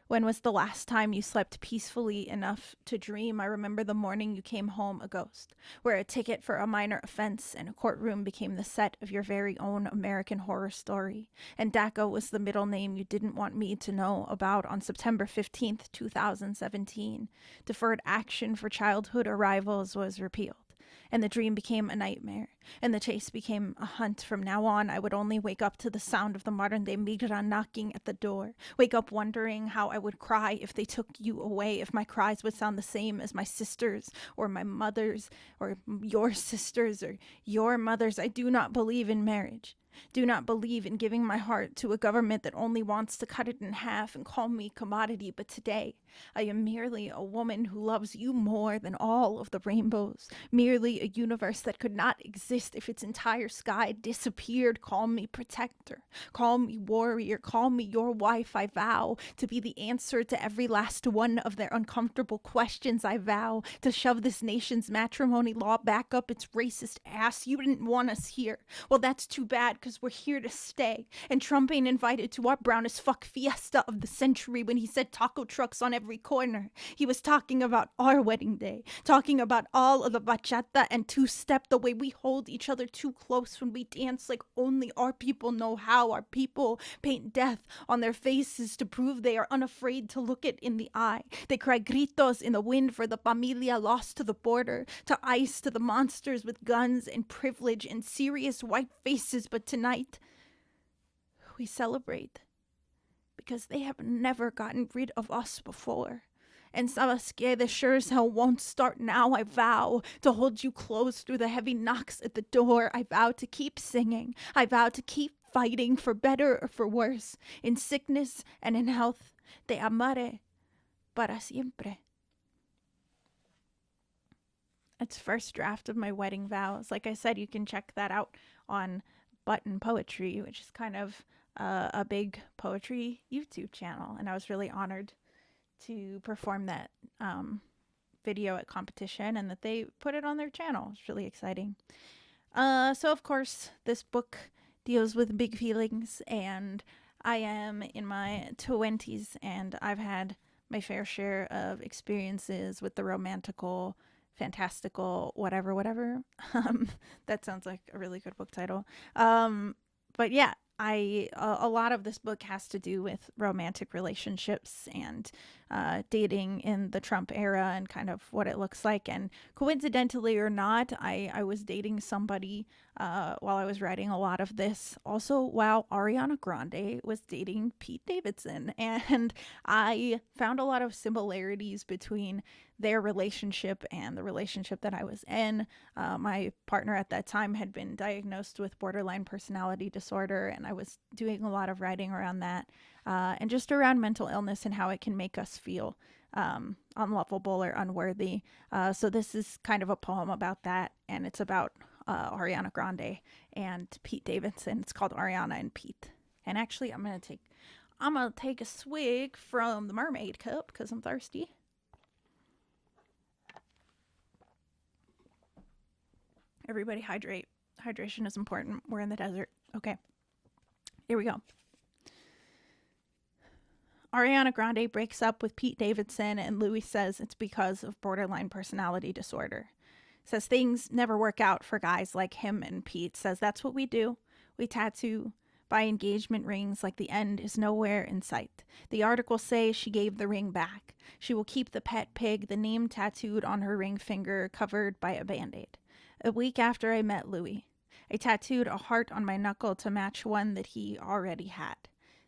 [SPEAKER 1] When was the last time you slept peacefully enough to dream? I remember the morning you came home a ghost, where a ticket for a minor offense and a courtroom became the set of your very own American Horror Story. And DACA was the middle name you didn't want me to know about on September 15th, 2017. Deferred action for childhood arrivals was repealed. And the dream became a nightmare, and the chase became a hunt. From now on, I would only wake up to the sound of the modern-day migra knocking at the door, wake up wondering how I would cry if they took you away, if my cries would sound the same as my sisters, or my mother's, or your sisters, or your mother's. I do not believe in marriage. Do not believe in giving my heart to a government that only wants to cut it in half and call me commodity. But today, I am merely a woman who loves you more than all of the rainbows, merely a universe that could not exist if its entire sky disappeared. Call me protector, call me warrior, call me your wife. I vow to be the answer to every last one of their uncomfortable questions. I vow to shove this nation's matrimony law back up its racist ass. You didn't want us here. Well, that's too bad, because we're here to stay. And Trump ain't invited to our brown as fuck fiesta of the century. When he said taco trucks on every corner, he was talking about our wedding day, talking about all of the bachata and two-step, the way we hold each other too close when we dance like only our people know how. Our people paint death on their faces to prove they are unafraid to look it in the eye. They cry gritos in the wind for the familia lost to the border, to ICE, to the monsters with guns and privilege and serious white faces. But tonight, we celebrate because they have never gotten rid of us before. And Savaske, the sure as hell won't start now. I vow to hold you close through the heavy knocks at the door. I vow to keep singing. I vow to keep fighting for better or for worse, in sickness and in health. Te amaré para siempre. It's first draft of my wedding vows. Like I said, you can check that out on Button Poetry, which is kind of a big poetry YouTube channel. And I was really honored to perform that video at competition and that they put it on their channel. It's really exciting. So, of course, this book deals with big feelings, and I am in my 20s, and I've had my fair share of experiences with the romantical, fantastical, whatever. That sounds like a really good book title. But yeah, a lot of this book has to do with romantic relationships and dating in the Trump era and kind of what it looks like. And coincidentally or not, I was dating somebody while I was writing a lot of this. Also, while Ariana Grande was dating Pete Davidson, and I found a lot of similarities between their relationship and the relationship that I was in. My partner at that time had been diagnosed with borderline personality disorder, and I was doing a lot of writing around that and just around mental illness and how it can make us feel unlovable or unworthy. So this is kind of a poem about that, and it's about Ariana Grande and Pete Davidson. It's called Ariana and Pete. And actually, I'm gonna take a swig from the mermaid cup because I'm thirsty. Everybody hydrate. Hydration is important. We're in the desert. Okay. Here we go. Ariana Grande breaks up with Pete Davidson, and Louis says it's because of borderline personality disorder. Says things never work out for guys like him and Pete. Says that's what we do. We tattoo, buy engagement rings like the end is nowhere in sight. The articles say she gave the ring back. She will keep the pet pig, the name tattooed on her ring finger, covered by a band-aid. A week after I met Louis, I tattooed a heart on my knuckle to match one that he already had.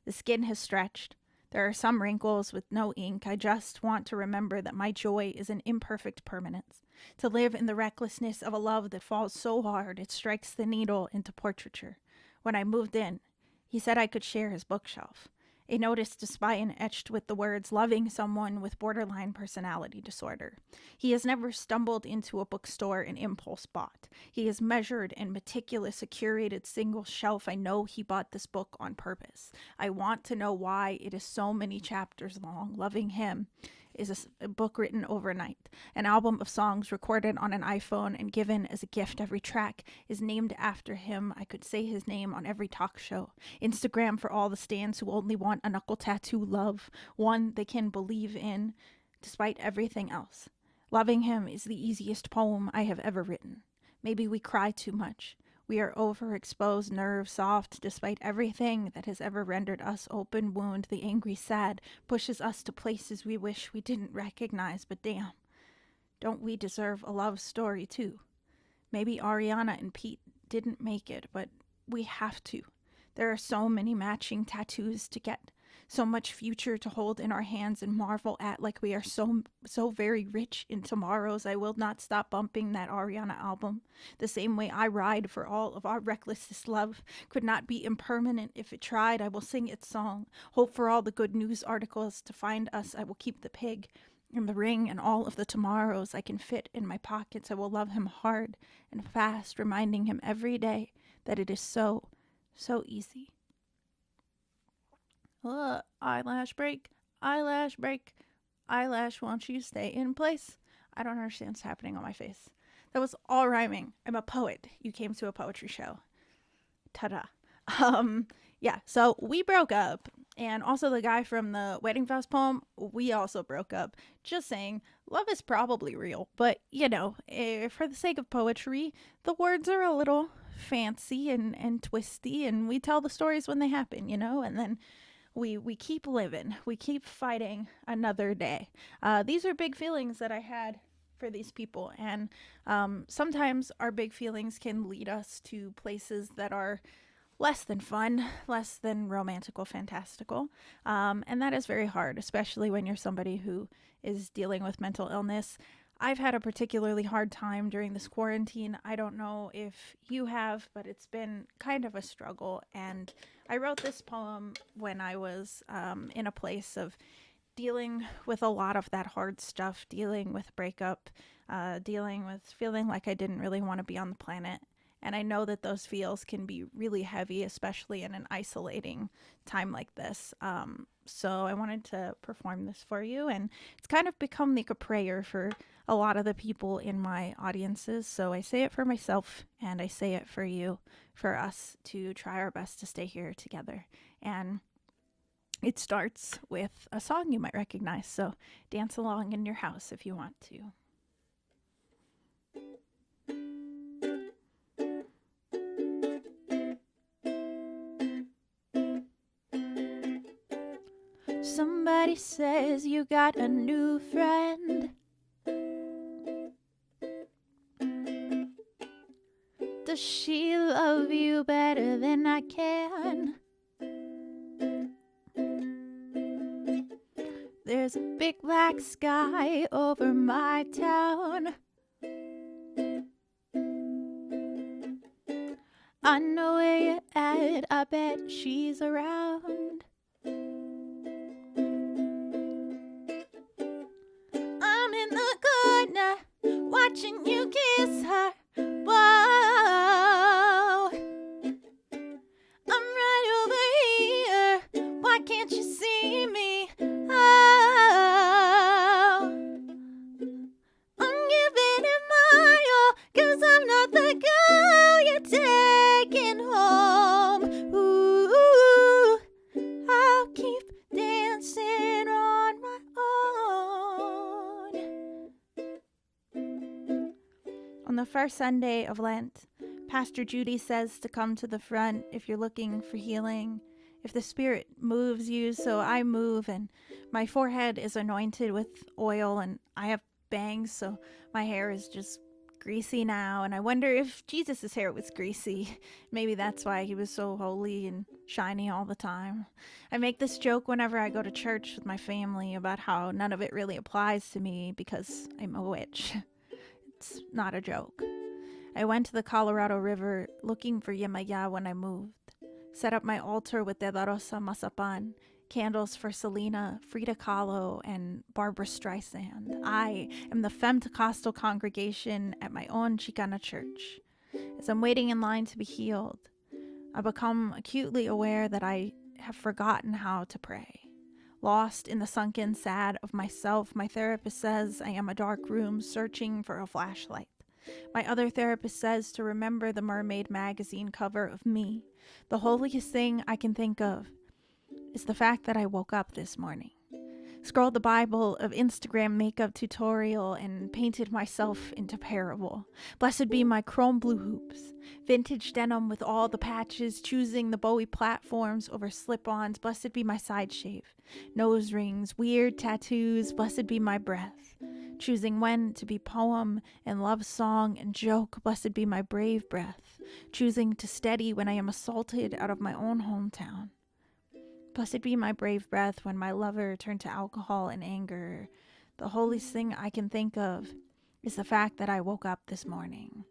[SPEAKER 1] The skin has stretched. There are some wrinkles with no ink. I just want to remember that my joy is an imperfect permanence. To live in the recklessness of a love that falls so hard it strikes the needle into portraiture. When I moved in, he said I could share his bookshelf. A notice to spine etched with the words, loving someone with borderline personality disorder. He has never stumbled into a bookstore and impulse bought. He has measured and meticulous a curated single shelf. I know he bought this book on purpose. I want to know why it is so many chapters long. Loving him is a book written overnight, an album of songs recorded on an iPhone and given as a gift. Every track is named after him. I could say his name on every talk show. Instagram for all the stans who only want a knuckle tattoo love, one they can believe in despite everything else. Loving him is the easiest poem I have ever written. Maybe we cry too much. We are overexposed, nerve soft, despite everything that has ever rendered us open wound. The angry sad pushes us to places we wish we didn't recognize, but damn, don't we deserve a love story too? Maybe Ariana and Pete didn't make it, but we have to. There are so many matching tattoos to get. So much future to hold in our hands and marvel at, like we are so very rich in tomorrows. I will not stop bumping that Ariana album. The same way I ride for all of our recklessest love could not be impermanent if it tried. I will sing its song. Hope for all the good news articles to find us. I will keep the pig and the ring and all of the tomorrows I can fit in my pockets. I will love him hard and fast, reminding him every day that it is so easy. Eyelash break, eyelash break, eyelash, won't you stay in place? I don't understand what's happening on my face. That was all rhyming. I'm a poet. You came to a poetry show. Ta-da. Yeah, so we broke up. And also the guy from the Wedding Vows poem, we also broke up. Just saying, love is probably real. But, you know, for the sake of poetry, the words are a little fancy and twisty. And we tell the stories when they happen, you know? And then we keep living. We keep fighting another day. These are big feelings that I had for these people. And sometimes our big feelings can lead us to places that are less than fun, less than romantical, fantastical. And that is very hard, especially when you're somebody who is dealing with mental illness. I've had a particularly hard time during this quarantine. I don't know if you have, but it's been kind of a struggle. And I wrote this poem when I was in a place of dealing with a lot of that hard stuff, dealing with breakup, dealing with feeling like I didn't really want to be on the planet. And I know that those feels can be really heavy, especially in an isolating time like this. So I wanted to perform this for you. And it's kind of become like a prayer for a lot of the people in my audiences. So I say it for myself and I say it for you, for us to try our best to stay here together. And it starts with a song you might recognize. So dance along in your house if you want to. Somebody says you got a new friend. Does she love you better than I can? There's a big black sky over my town. I know where you're at, I bet she's around. I'm in the corner, watching you kiss her. Whoa, I'm right over here, why can't you see me? Oh, I'm giving it my all, 'cause I'm not the girl you're taking home. Ooh, I'll keep dancing on my own. On the first Sunday of Lent, Pastor Judy says to come to the front if you're looking for healing, if the Spirit moves you. So I move, and my forehead is anointed with oil, and I have bangs, so my hair is just greasy now. And I wonder if Jesus' hair was greasy. Maybe that's why he was so holy and shiny all the time. I make this joke whenever I go to church with my family about how none of it really applies to me because I'm a witch. It's not a joke. I went to the Colorado River looking for Yemaya when I moved. Set up my altar with De La Rosa Mazapan, candles for Selena, Frida Kahlo, and Barbara Streisand. I am the Femtecostal congregation at my own Xicana church. As I'm waiting in line to be healed, I become acutely aware that I have forgotten how to pray. Lost in the sunken sad of myself, my therapist says I am a dark room searching for a flashlight. My other therapist says to remember the Mermaid magazine cover of me. The holiest thing I can think of is the fact that I woke up this morning. Scrolled the Bible of Instagram makeup tutorial and painted myself into parable. Blessed be my chrome blue hoops. Vintage denim with all the patches, choosing the Bowie platforms over slip-ons. Blessed be my side shave. Nose rings, weird tattoos. Blessed be my breath. Choosing when to be poem and love song and joke. Blessed be my brave breath. Choosing to steady when I am assaulted out of my own hometown. Blessed be my brave breath when my lover turned to alcohol and anger. The holiest thing I can think of is the fact that I woke up this morning.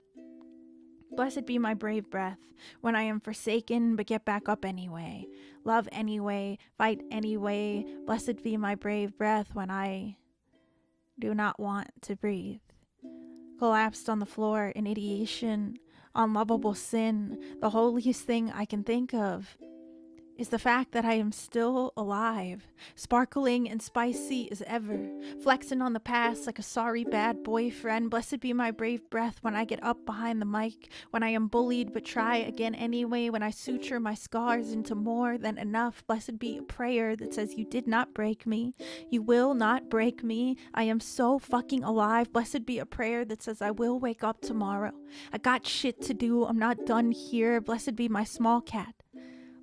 [SPEAKER 1] Blessed be my brave breath when I am forsaken but get back up anyway. Love anyway, fight anyway. Blessed be my brave breath when I do not want to breathe. Collapsed on the floor in ideation, unlovable sin. The holiest thing I can think of is the fact that I am still alive, sparkling and spicy as ever, flexing on the past like a sorry bad boyfriend. Blessed be my brave breath when I get up behind the mic, when I am bullied but try again anyway, when I suture my scars into more than enough. Blessed be a prayer that says you did not break me, you will not break me, I am so fucking alive. Blessed be a prayer that says I will wake up tomorrow, I got shit to do, I'm not done here. Blessed be my small cat.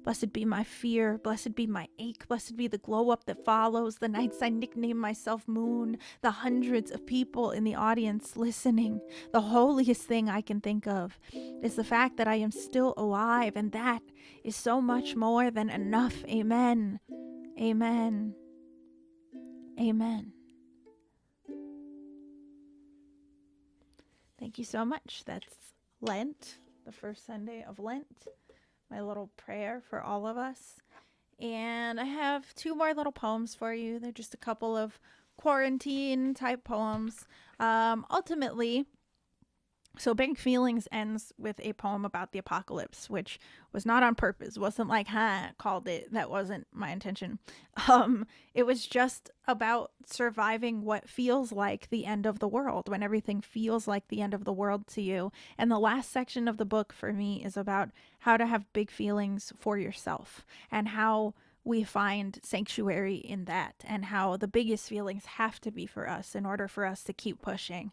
[SPEAKER 1] Blessed be my fear, blessed be my ache, blessed be the glow up that follows, the nights I nickname myself moon, the hundreds of people in the audience listening. The holiest thing I can think of is the fact that I am still alive, and that is so much more than enough. Amen. Amen. Amen. Thank you so much. That's Lent, the first Sunday of Lent. My little prayer for all of us. And I have 2 more little poems for you. They're just a couple of quarantine type poems. Ultimately, so Big Feelings ends with a poem about the apocalypse, which was not on purpose. Wasn't like, called it. That wasn't my intention. It was just about surviving what feels like the end of the world, when everything feels like the end of the world to you. And the last section of the book for me is about how to have big feelings for yourself, and how we find sanctuary in that, and how the biggest feelings have to be for us in order for us to keep pushing.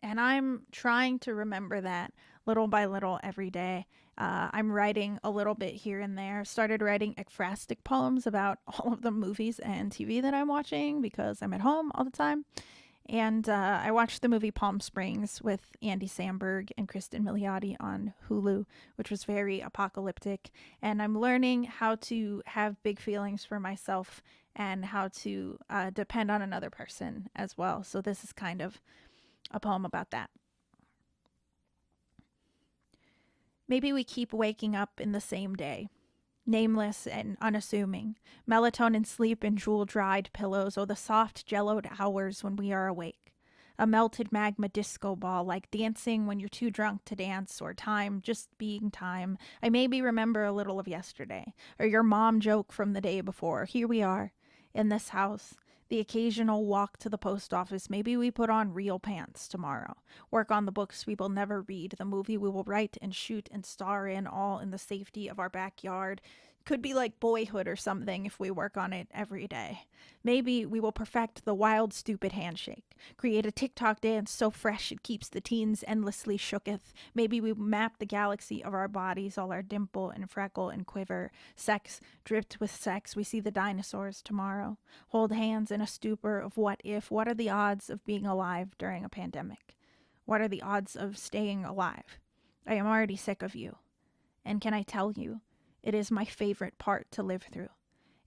[SPEAKER 1] And I'm trying to remember that little by little every day. I'm writing a little bit here and there. Started writing ekphrastic poems about all of the movies and TV that I'm watching because I'm at home all the time. And I watched the movie Palm Springs with Andy Samberg and Kristen Milioti on Hulu, which was very apocalyptic. And I'm learning how to have big feelings for myself and how to depend on another person as well. So this is kind of a poem about that. Maybe we keep waking up in the same day, nameless and unassuming, melatonin sleep in jewel-dried pillows, or the soft jelloed hours when we are awake. A melted magma disco ball, like dancing when you're too drunk to dance, or time just being time. I maybe remember a little of yesterday, or your mom joke from the day before. Here we are, in this house. The occasional walk to the post office. Maybe we put on real pants tomorrow. Work on the books we will never read. The movie we will write and shoot and star in, all in the safety of our backyard. Could be like Boyhood or something if we work on it every day. Maybe we will perfect the wild, stupid handshake. Create a TikTok dance so fresh it keeps the teens endlessly shooketh. Maybe we map the galaxy of our bodies, all our dimple and freckle and quiver. Sex, dripped with sex, we see the dinosaurs tomorrow. Hold hands in a stupor of what if. What are the odds of being alive during a pandemic? What are the odds of staying alive? I am already sick of you. And can I tell you, it is my favorite part to live through.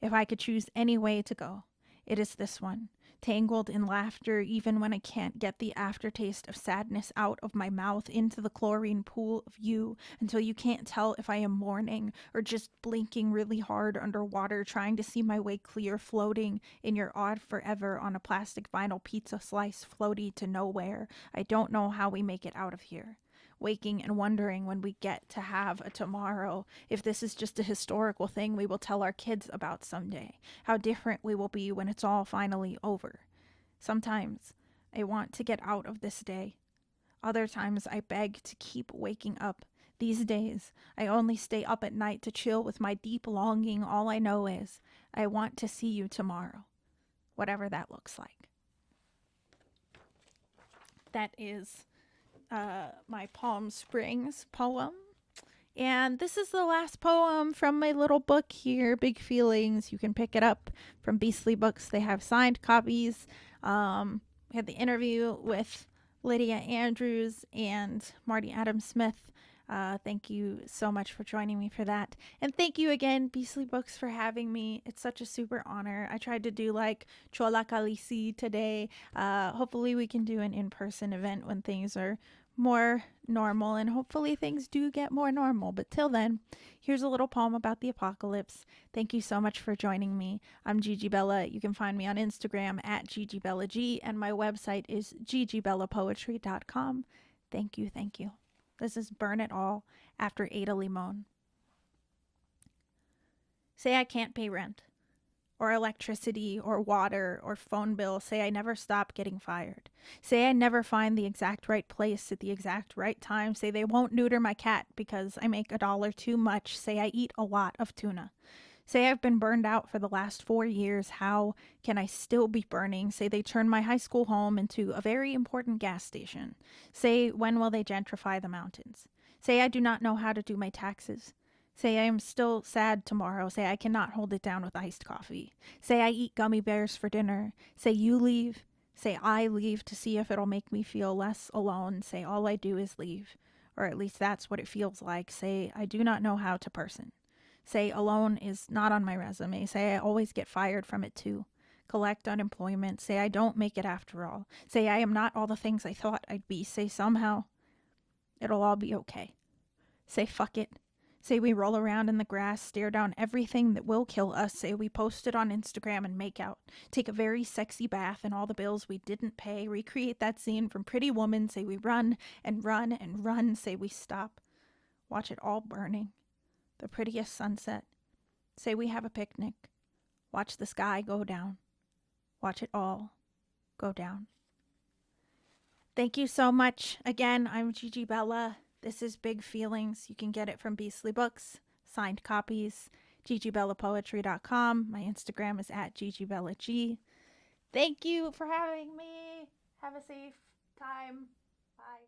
[SPEAKER 1] If I could choose any way to go, it is this one, tangled in laughter even when I can't get the aftertaste of sadness out of my mouth, into the chlorine pool of you until you can't tell if I am mourning or just blinking really hard underwater, trying to see my way clear, floating in your odd forever on a plastic vinyl pizza slice, floaty to nowhere. I don't know how we make it out of here. Waking and wondering when we get to have a tomorrow, if this is just a historical thing we will tell our kids about someday, how different we will be when it's all finally over. Sometimes I want to get out of this day. Other times I beg to keep waking up. These days, I only stay up at night to chill with my deep longing. All I know is I want to see you tomorrow, whatever that looks like. That is my Palm Springs poem. And this is the last poem from my little book here, Big Feelings. You can pick it up from Beastly Books. They have signed copies. We had the interview with Lydia Andrews and Marty Adams Smith. Thank you so much for joining me for that. And thank you again, Beastly Books, for having me. It's such a super honor. I tried to do like Chola Kalisi today. Hopefully we can do an in-person event when things are more normal, and hopefully things do get more normal. But till then, here's a little poem about the apocalypse. Thank you so much for joining me. I'm GiGi Bella. You can find me on Instagram at GiGiBellaG, and my website is gigibellapoetry.com. Thank you, thank you. This is Burn It All after Ada Limon. Say I can't pay rent, or electricity, or water, or phone bill. Say I never stop getting fired. Say I never find the exact right place at the exact right time. Say they won't neuter my cat because I make $1 too much. Say I eat a lot of tuna. Say I've been burned out for the last 4 years. How can I still be burning? Say they turned my high school home into a very important gas station. Say when will they gentrify the mountains? Say I do not know how to do my taxes. Say I am still sad tomorrow. Say I cannot hold it down with iced coffee. Say I eat gummy bears for dinner. Say you leave. Say I leave to see if it'll make me feel less alone. Say all I do is leave. Or at least that's what it feels like. Say I do not know how to person. Say alone is not on my resume. Say I always get fired from it too. Collect unemployment. Say I don't make it after all. Say I am not all the things I thought I'd be. Say somehow it'll all be okay. Say fuck it. Say we roll around in the grass, stare down everything that will kill us. Say we post it on Instagram and make out. Take a very sexy bath and all the bills we didn't pay. Recreate that scene from Pretty Woman. Say we run and run and run. Say we stop. Watch it all burning. The prettiest sunset. Say we have a picnic. Watch the sky go down. Watch it all go down. Thank you so much. Again, I'm GiGi Bella. This is Big Feelings. You can get it from Beastly Books, signed copies, gigibellapoetry.com. My Instagram is at gigibellaG. Thank you for having me. Have a safe time. Bye.